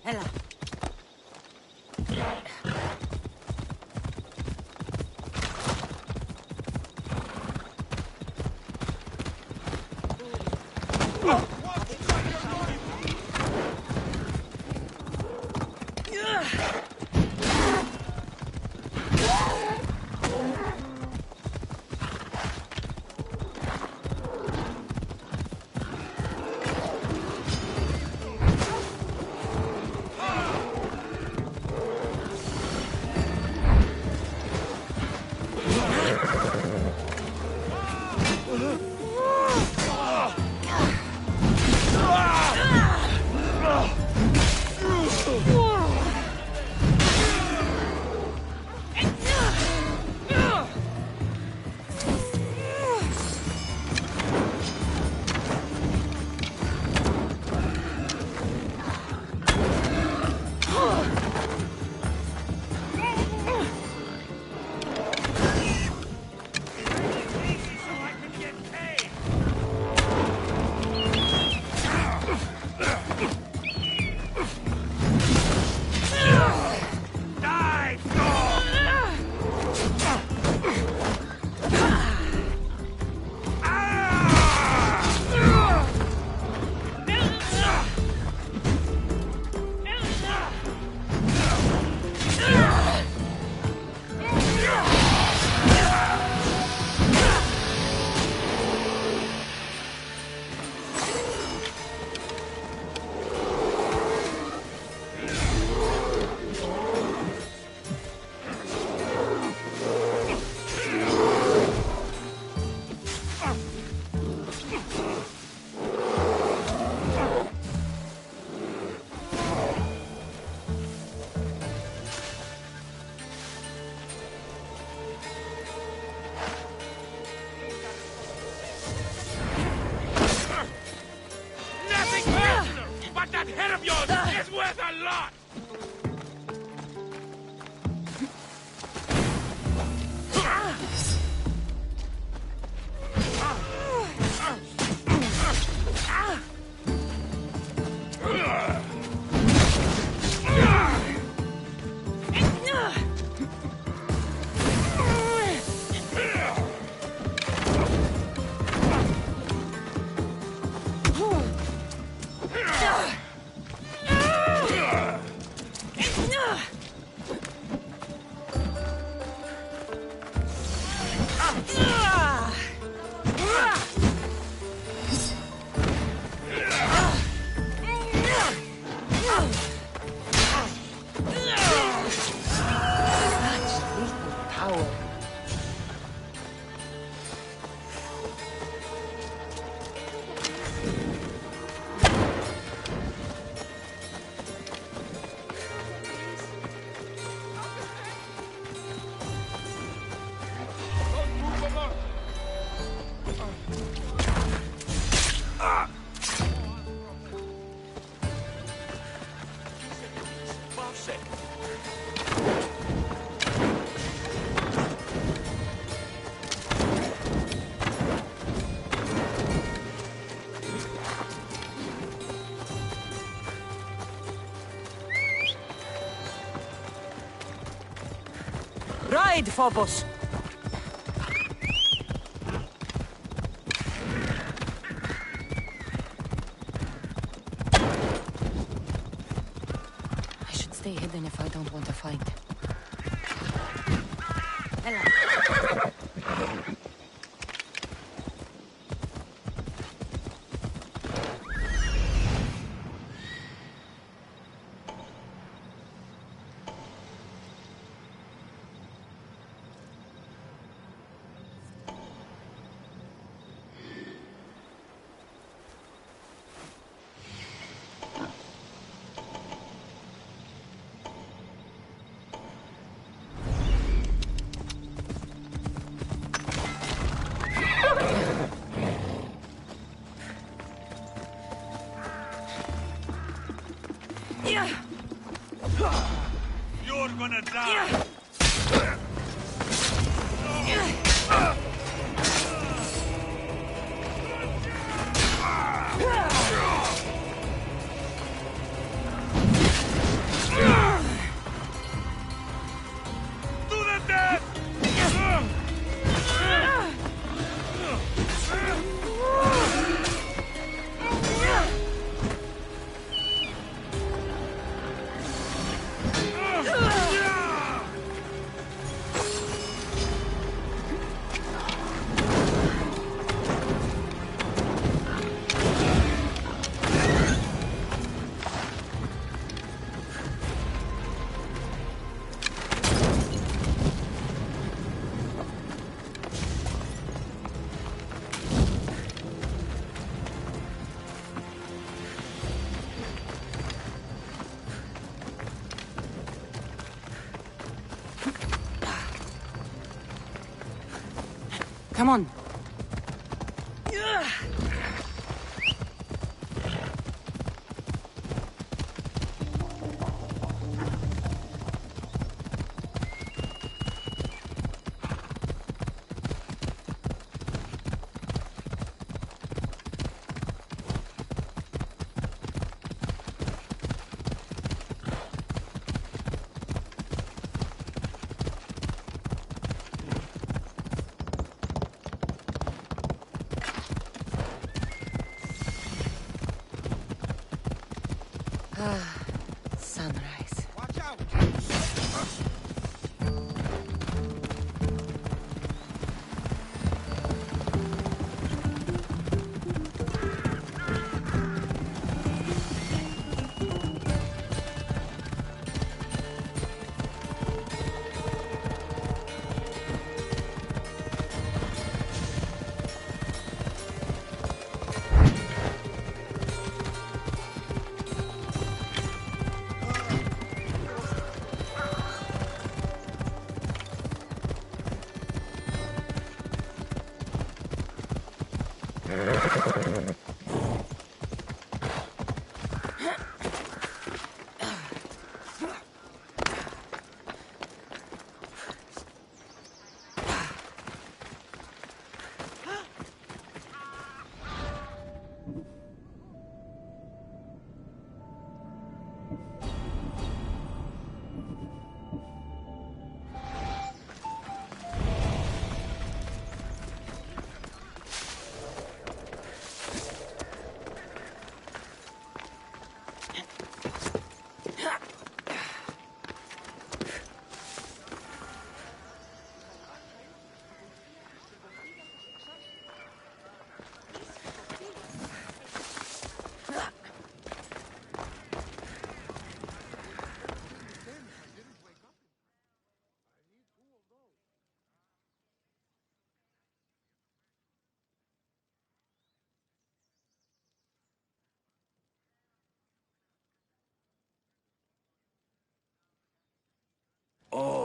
Hela. Ride, Phobos! I should stay hidden if I don't want to fight. You're gonna die! Come on. Sunrise. Watch out!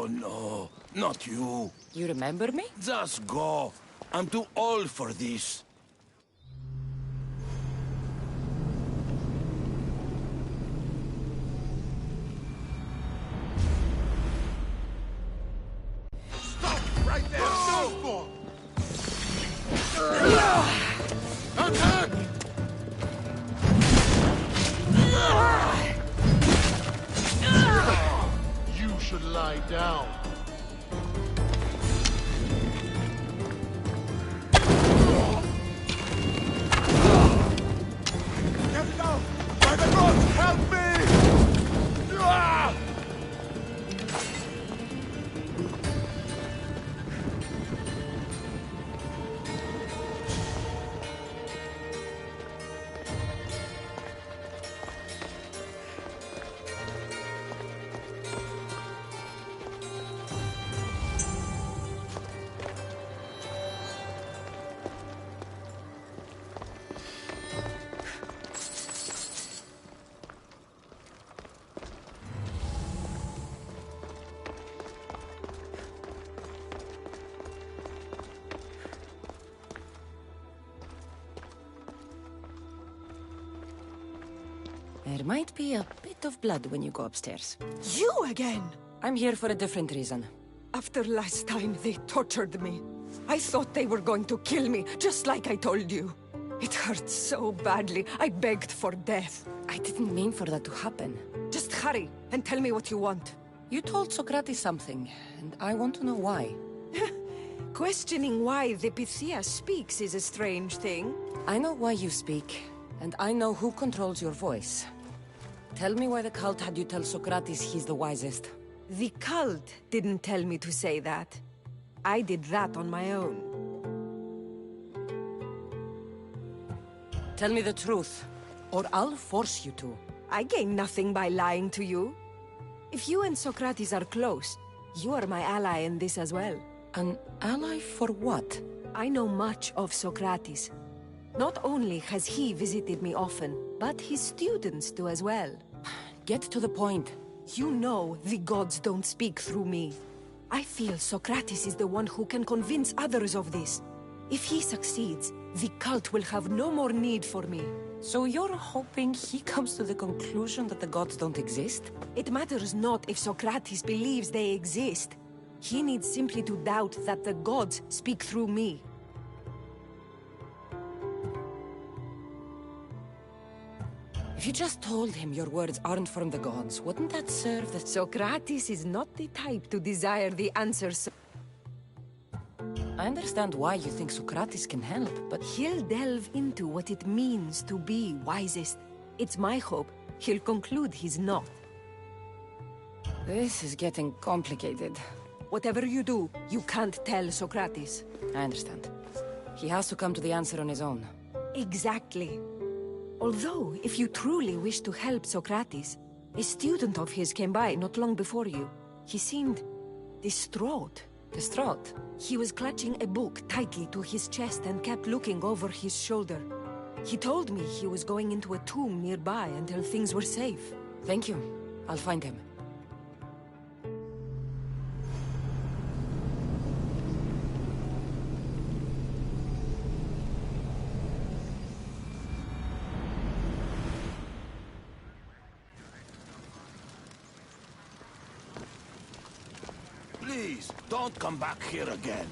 Oh no, not you. You remember me? Just go. I'm too old for this. Stop right there! Go! Attack! You should lie down. Get down! By the gods, help me! Ah! There might be a bit of blood when you go upstairs. You again? I'm here for a different reason. After last time, they tortured me. I thought they were going to kill me, just like I told you. It hurt so badly, I begged for death. I didn't mean for that to happen. Just hurry, and tell me what you want. You told Socrates something, and I want to know why. Questioning why the Pythia speaks is a strange thing. I know why you speak, and I know who controls your voice. Tell me why the cult had you tell Socrates he's the wisest. The cult didn't tell me to say that. I did that on my own. Tell me the truth, or I'll force you to. I gain nothing by lying to you. If you and Socrates are close, you are my ally in this as well. An ally for what? I know much of Socrates. Not only has he visited me often, but his students do as well. Get to the point. You know the gods don't speak through me. I feel Socrates is the one who can convince others of this. If he succeeds, the cult will have no more need for me. So you're hoping he comes to the conclusion that the gods don't exist? It matters not if Socrates believes they exist. He needs simply to doubt that the gods speak through me. If you just told him your words aren't from the gods, wouldn't that serve the... Socrates is not the type to desire the answers. I understand why you think Socrates can help, but... He'll delve into what it means to be wisest. It's my hope he'll conclude he's not. This is getting complicated. Whatever you do, you can't tell Socrates. I understand. He has to come to the answer on his own. Exactly. Although, if you truly wish to help Socrates, a student of his came by not long before you. He seemed distraught. Distraught? He was clutching a book tightly to his chest and kept looking over his shoulder. He told me he was going into a tomb nearby until things were safe. Thank you. I'll find him. Please, don't come back here again.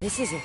This is it.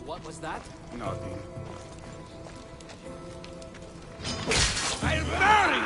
What was that? Nothing. I'll bury you!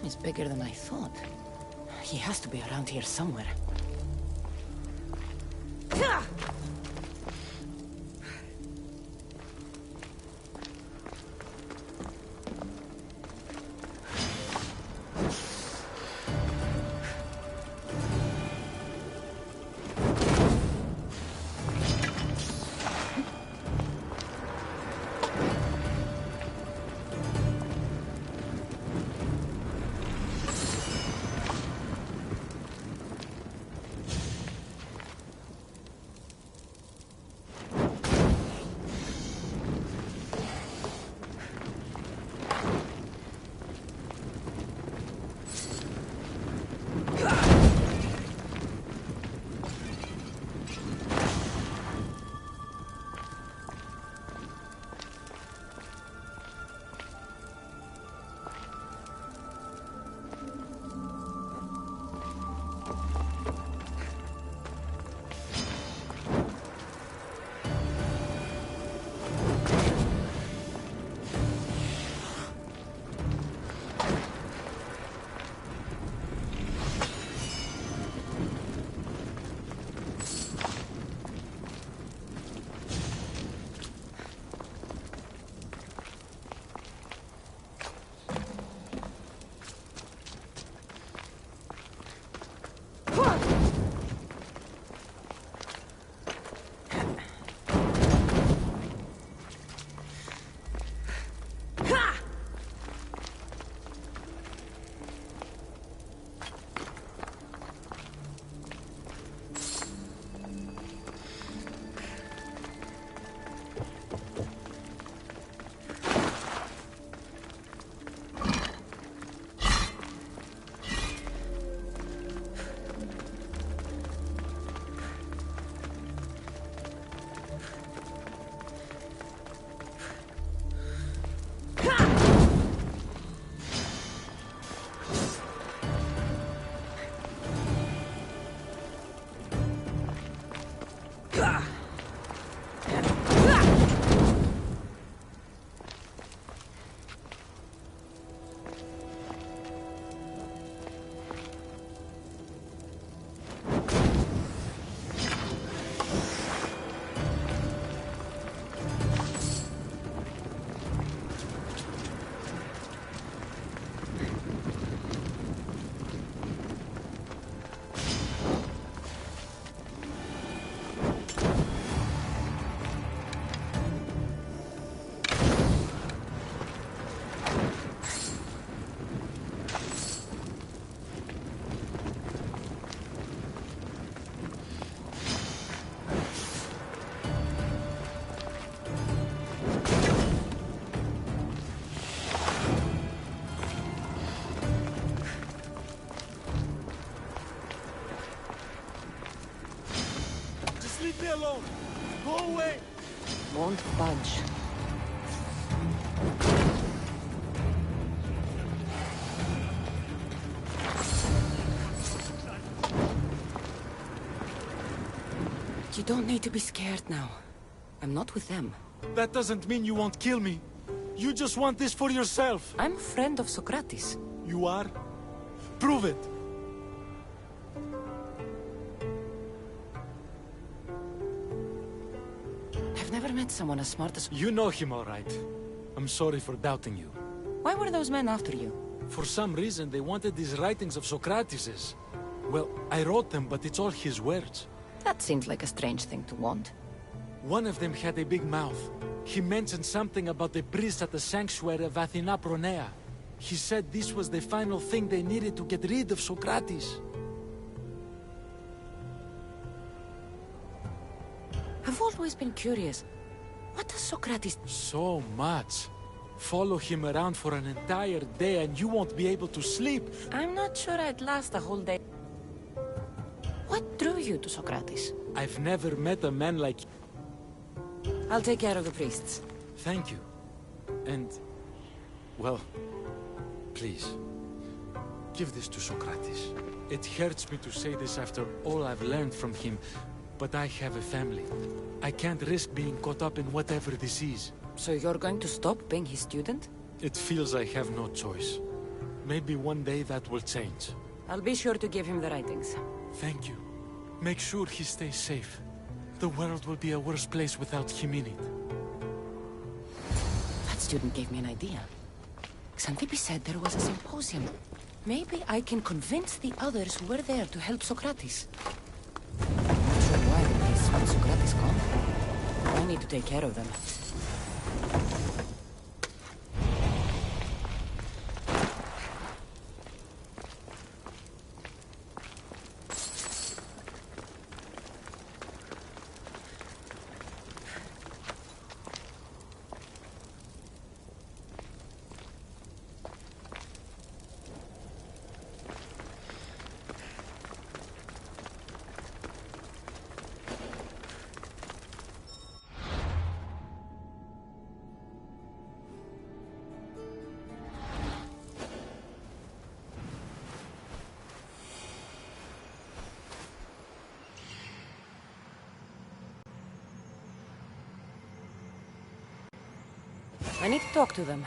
Is bigger than I thought. He has to be around here somewhere. Leave me alone! Go away! Won't budge. You don't need to be scared now. I'm not with them. That doesn't mean you won't kill me. You just want this for yourself. I'm a friend of Socrates. You are? Prove it! I've never met someone as smart as... You know him all right. I'm sorry for doubting you. Why were those men after you? For some reason, they wanted these writings of Socrates's. Well, I wrote them, but it's all his words. That seems like a strange thing to want. One of them had a big mouth. He mentioned something about the priests at the sanctuary of Athena Pronea. He said this was the final thing they needed to get rid of Socrates. I've always been curious. What does Socrates... So much. Follow him around for an entire day and you won't be able to sleep. I'm not sure I'd last a whole day. What drew you to Socrates? I've never met a man like... I'll take care of the priests. Thank you. And... well... please. Give this to Socrates. It hurts me to say this after all I've learned from him, but I have a family. I can't risk being caught up in whatever this is. So you're going to stop being his student? It feels I have no choice. Maybe one day that will change. I'll be sure to give him the writings. Thank you. Make sure he stays safe. The world will be a worse place without him in it. That student gave me an idea. Xanthippe said there was a symposium. Maybe I can convince the others who were there to help Socrates. I'm not sure why the priests want Socrates gone. I need to take care of them. I need to talk to them.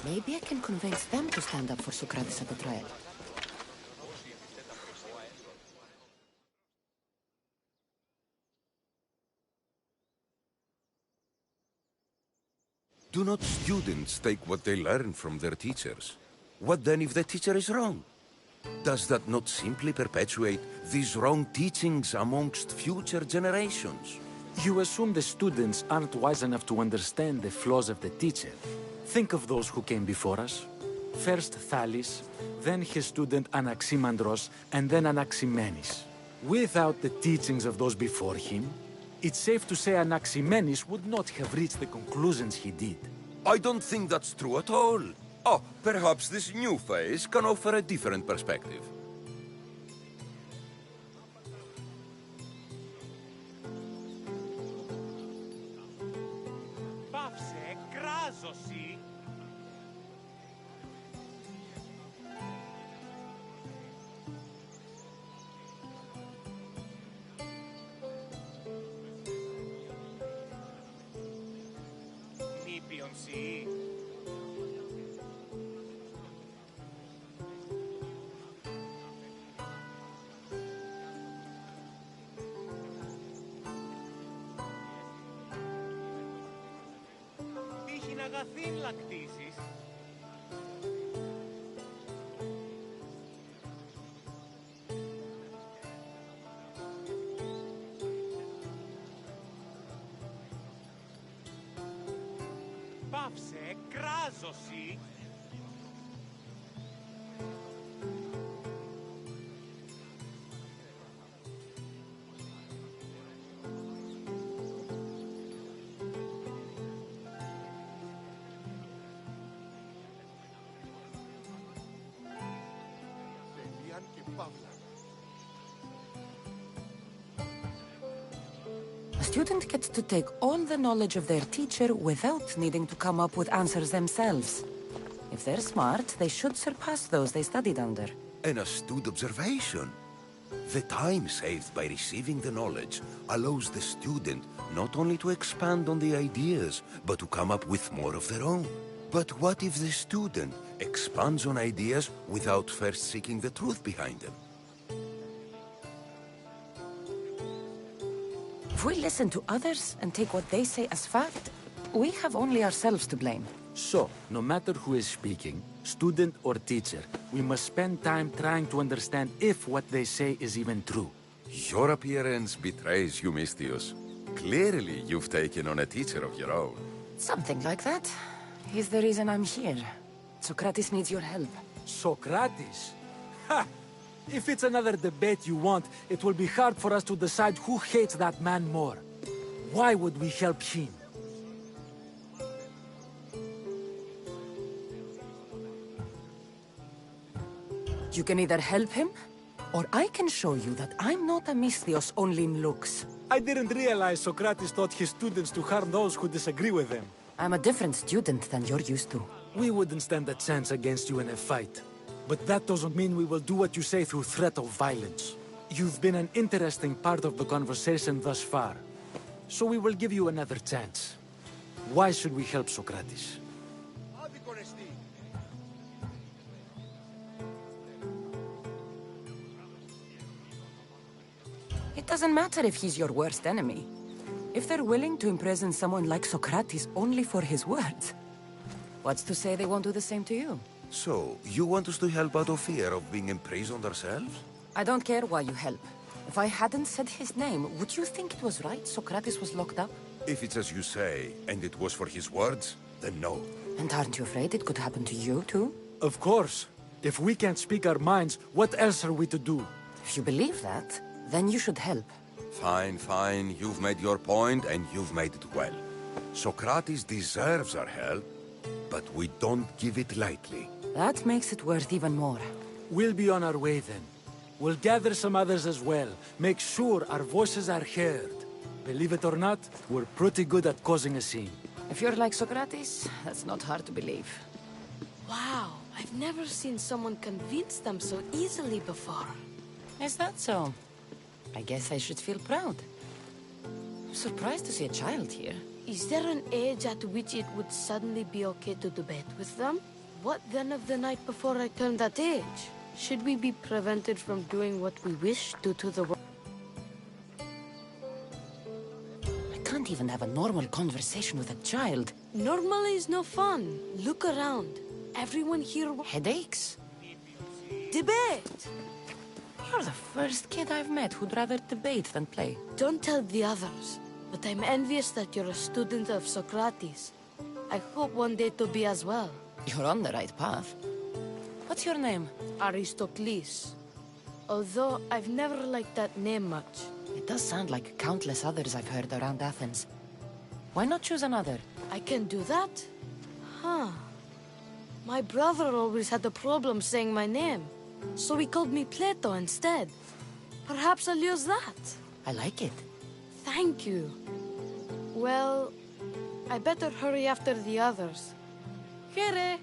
Maybe I can convince them to stand up for Socrates at the trial. Do not students take what they learn from their teachers? What then if the teacher is wrong? Does that not simply perpetuate these wrong teachings amongst future generations? You assume the students aren't wise enough to understand the flaws of the teacher. Think of those who came before us. First Thales, then his student Anaximandros, and then Anaximenes. Without the teachings of those before him, it's safe to say Anaximenes would not have reached the conclusions he did. I don't think that's true at all. Oh, perhaps this new phase can offer a different perspective. Πάυσε, κράζωση. Τελείαν και παύλα. A student gets to take all the knowledge of their teacher without needing to come up with answers themselves. If they're smart, they should surpass those they studied under. An astute observation. The time saved by receiving the knowledge allows the student not only to expand on the ideas, but to come up with more of their own. But what if the student expands on ideas without first seeking the truth behind them? If we listen to others and take what they say as fact, we have only ourselves to blame. So, no matter who is speaking, student or teacher, we must spend time trying to understand if what they say is even true. Your appearance betrays you, Mystios. Clearly, you've taken on a teacher of your own. Something like that. He's the reason I'm here. Socrates needs your help. Socrates? Ha! If it's another debate you want, it will be hard for us to decide who hates that man more. Why would we help him? You can either help him, or I can show you that I'm not a Mystios only in looks. I didn't realize Socrates taught his students to harm those who disagree with them. I'm a different student than you're used to. We wouldn't stand a chance against you in a fight. But that doesn't mean we will do what you say through threat of violence. You've been an interesting part of the conversation thus far. So we will give you another chance. Why should we help Socrates? It doesn't matter if he's your worst enemy. If they're willing to imprison someone like Socrates only for his words, what's to say they won't do the same to you? So, you want us to help out of fear of being imprisoned ourselves? I don't care why you help. If I hadn't said his name, would you think it was right Socrates was locked up? If it's as you say, and it was for his words, then no. And aren't you afraid it could happen to you, too? Of course. If we can't speak our minds, what else are we to do? If you believe that, then you should help. Fine, fine. You've made your point, and you've made it well. Socrates deserves our help, but we don't give it lightly. That makes it worth even more. We'll be on our way then. We'll gather some others as well. Make sure our voices are heard. Believe it or not, we're pretty good at causing a scene. If you're like Socrates, that's not hard to believe. Wow, I've never seen someone convince them so easily before. Is that so? I guess I should feel proud. I'm surprised to see a child here. Is there an age at which it would suddenly be okay to debate with them? What then of the night before I turned that age? Should we be prevented from doing what we wish due to the world? I can't even have a normal conversation with a child. Normal is no fun. Look around. Everyone here... Headaches? Debate! You're the first kid I've met who'd rather debate than play. Don't tell the others, but I'm envious that you're a student of Socrates. I hope one day to be as well. You're on the right path. What's your name? Aristocles. Although I've never liked that name much. It does sound like countless others I've heard around Athens. Why not choose another? I can do that? Huh. My brother always had a problem saying my name, so he called me Plato instead. Perhaps I'll use that. I like it. Thank you. Well, I better hurry after the others. Here.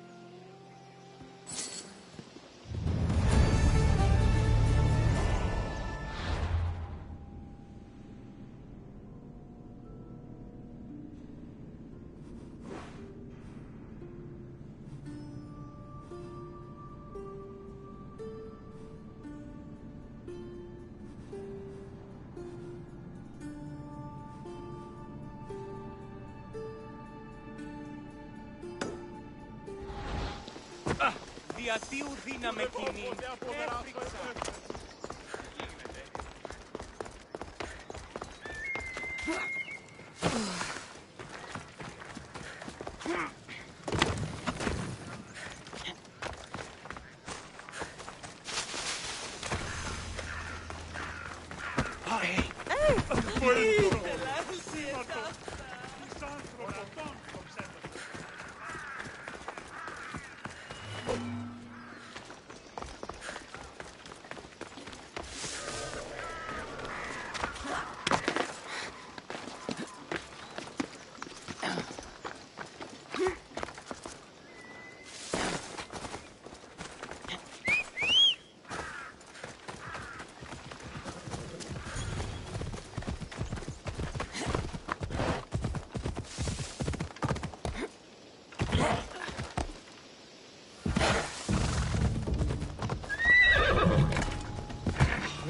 Διατίου δύναμε κοινή.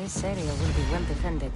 This area will be well defended.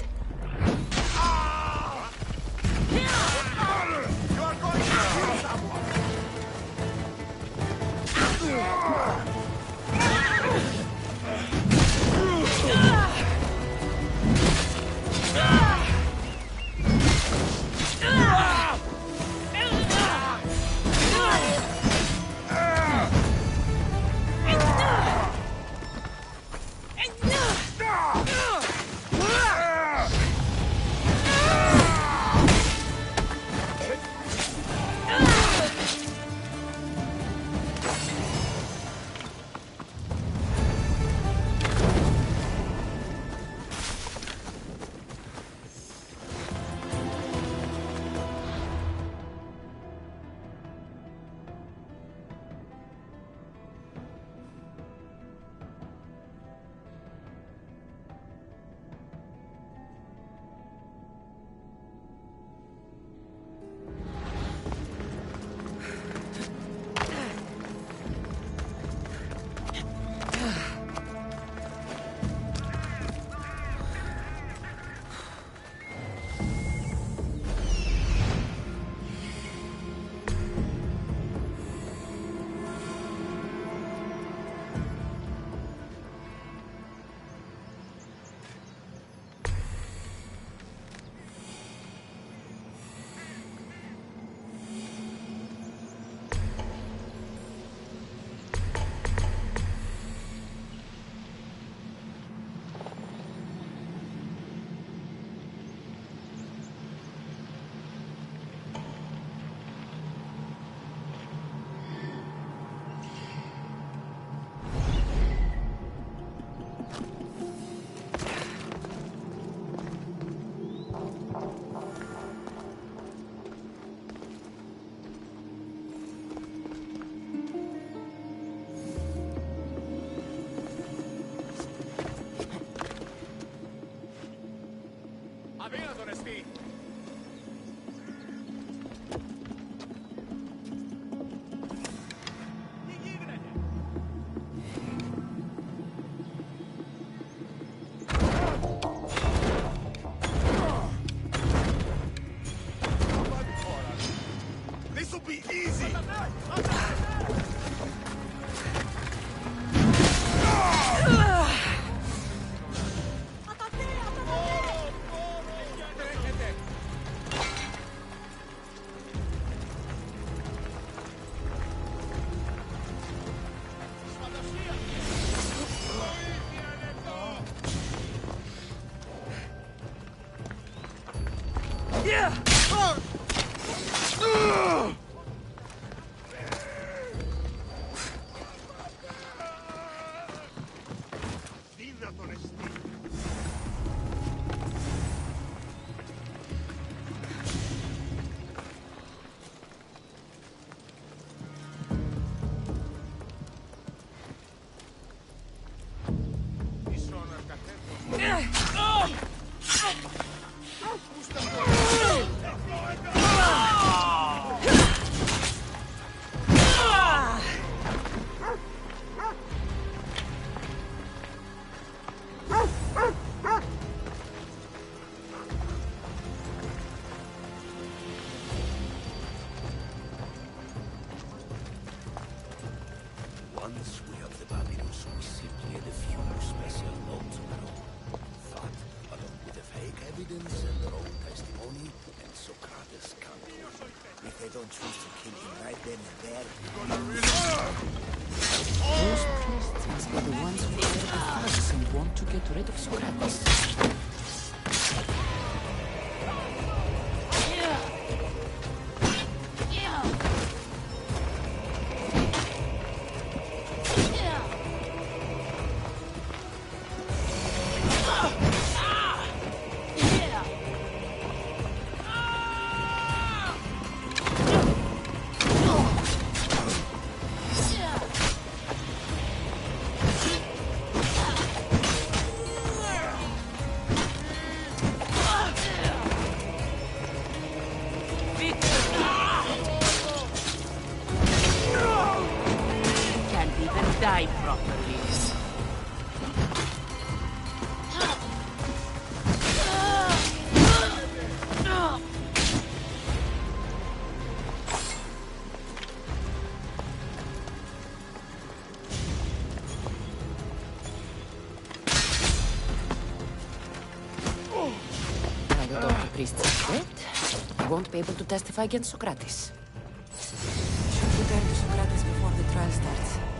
Αδύνατον εστί. This'll be easy! Once we have the papyrus, we simply add a few special notes on our own. That, along with the fake evidence and their own testimony, and Socrates can't hold. If they don't choose to kill him right then and there... Those priests must be the ones who hear the fuss and want to get rid of Socrates. Die properly. Now that all the priests are dead, they won't be able to testify against Socrates. Should return to Socrates before the trial starts.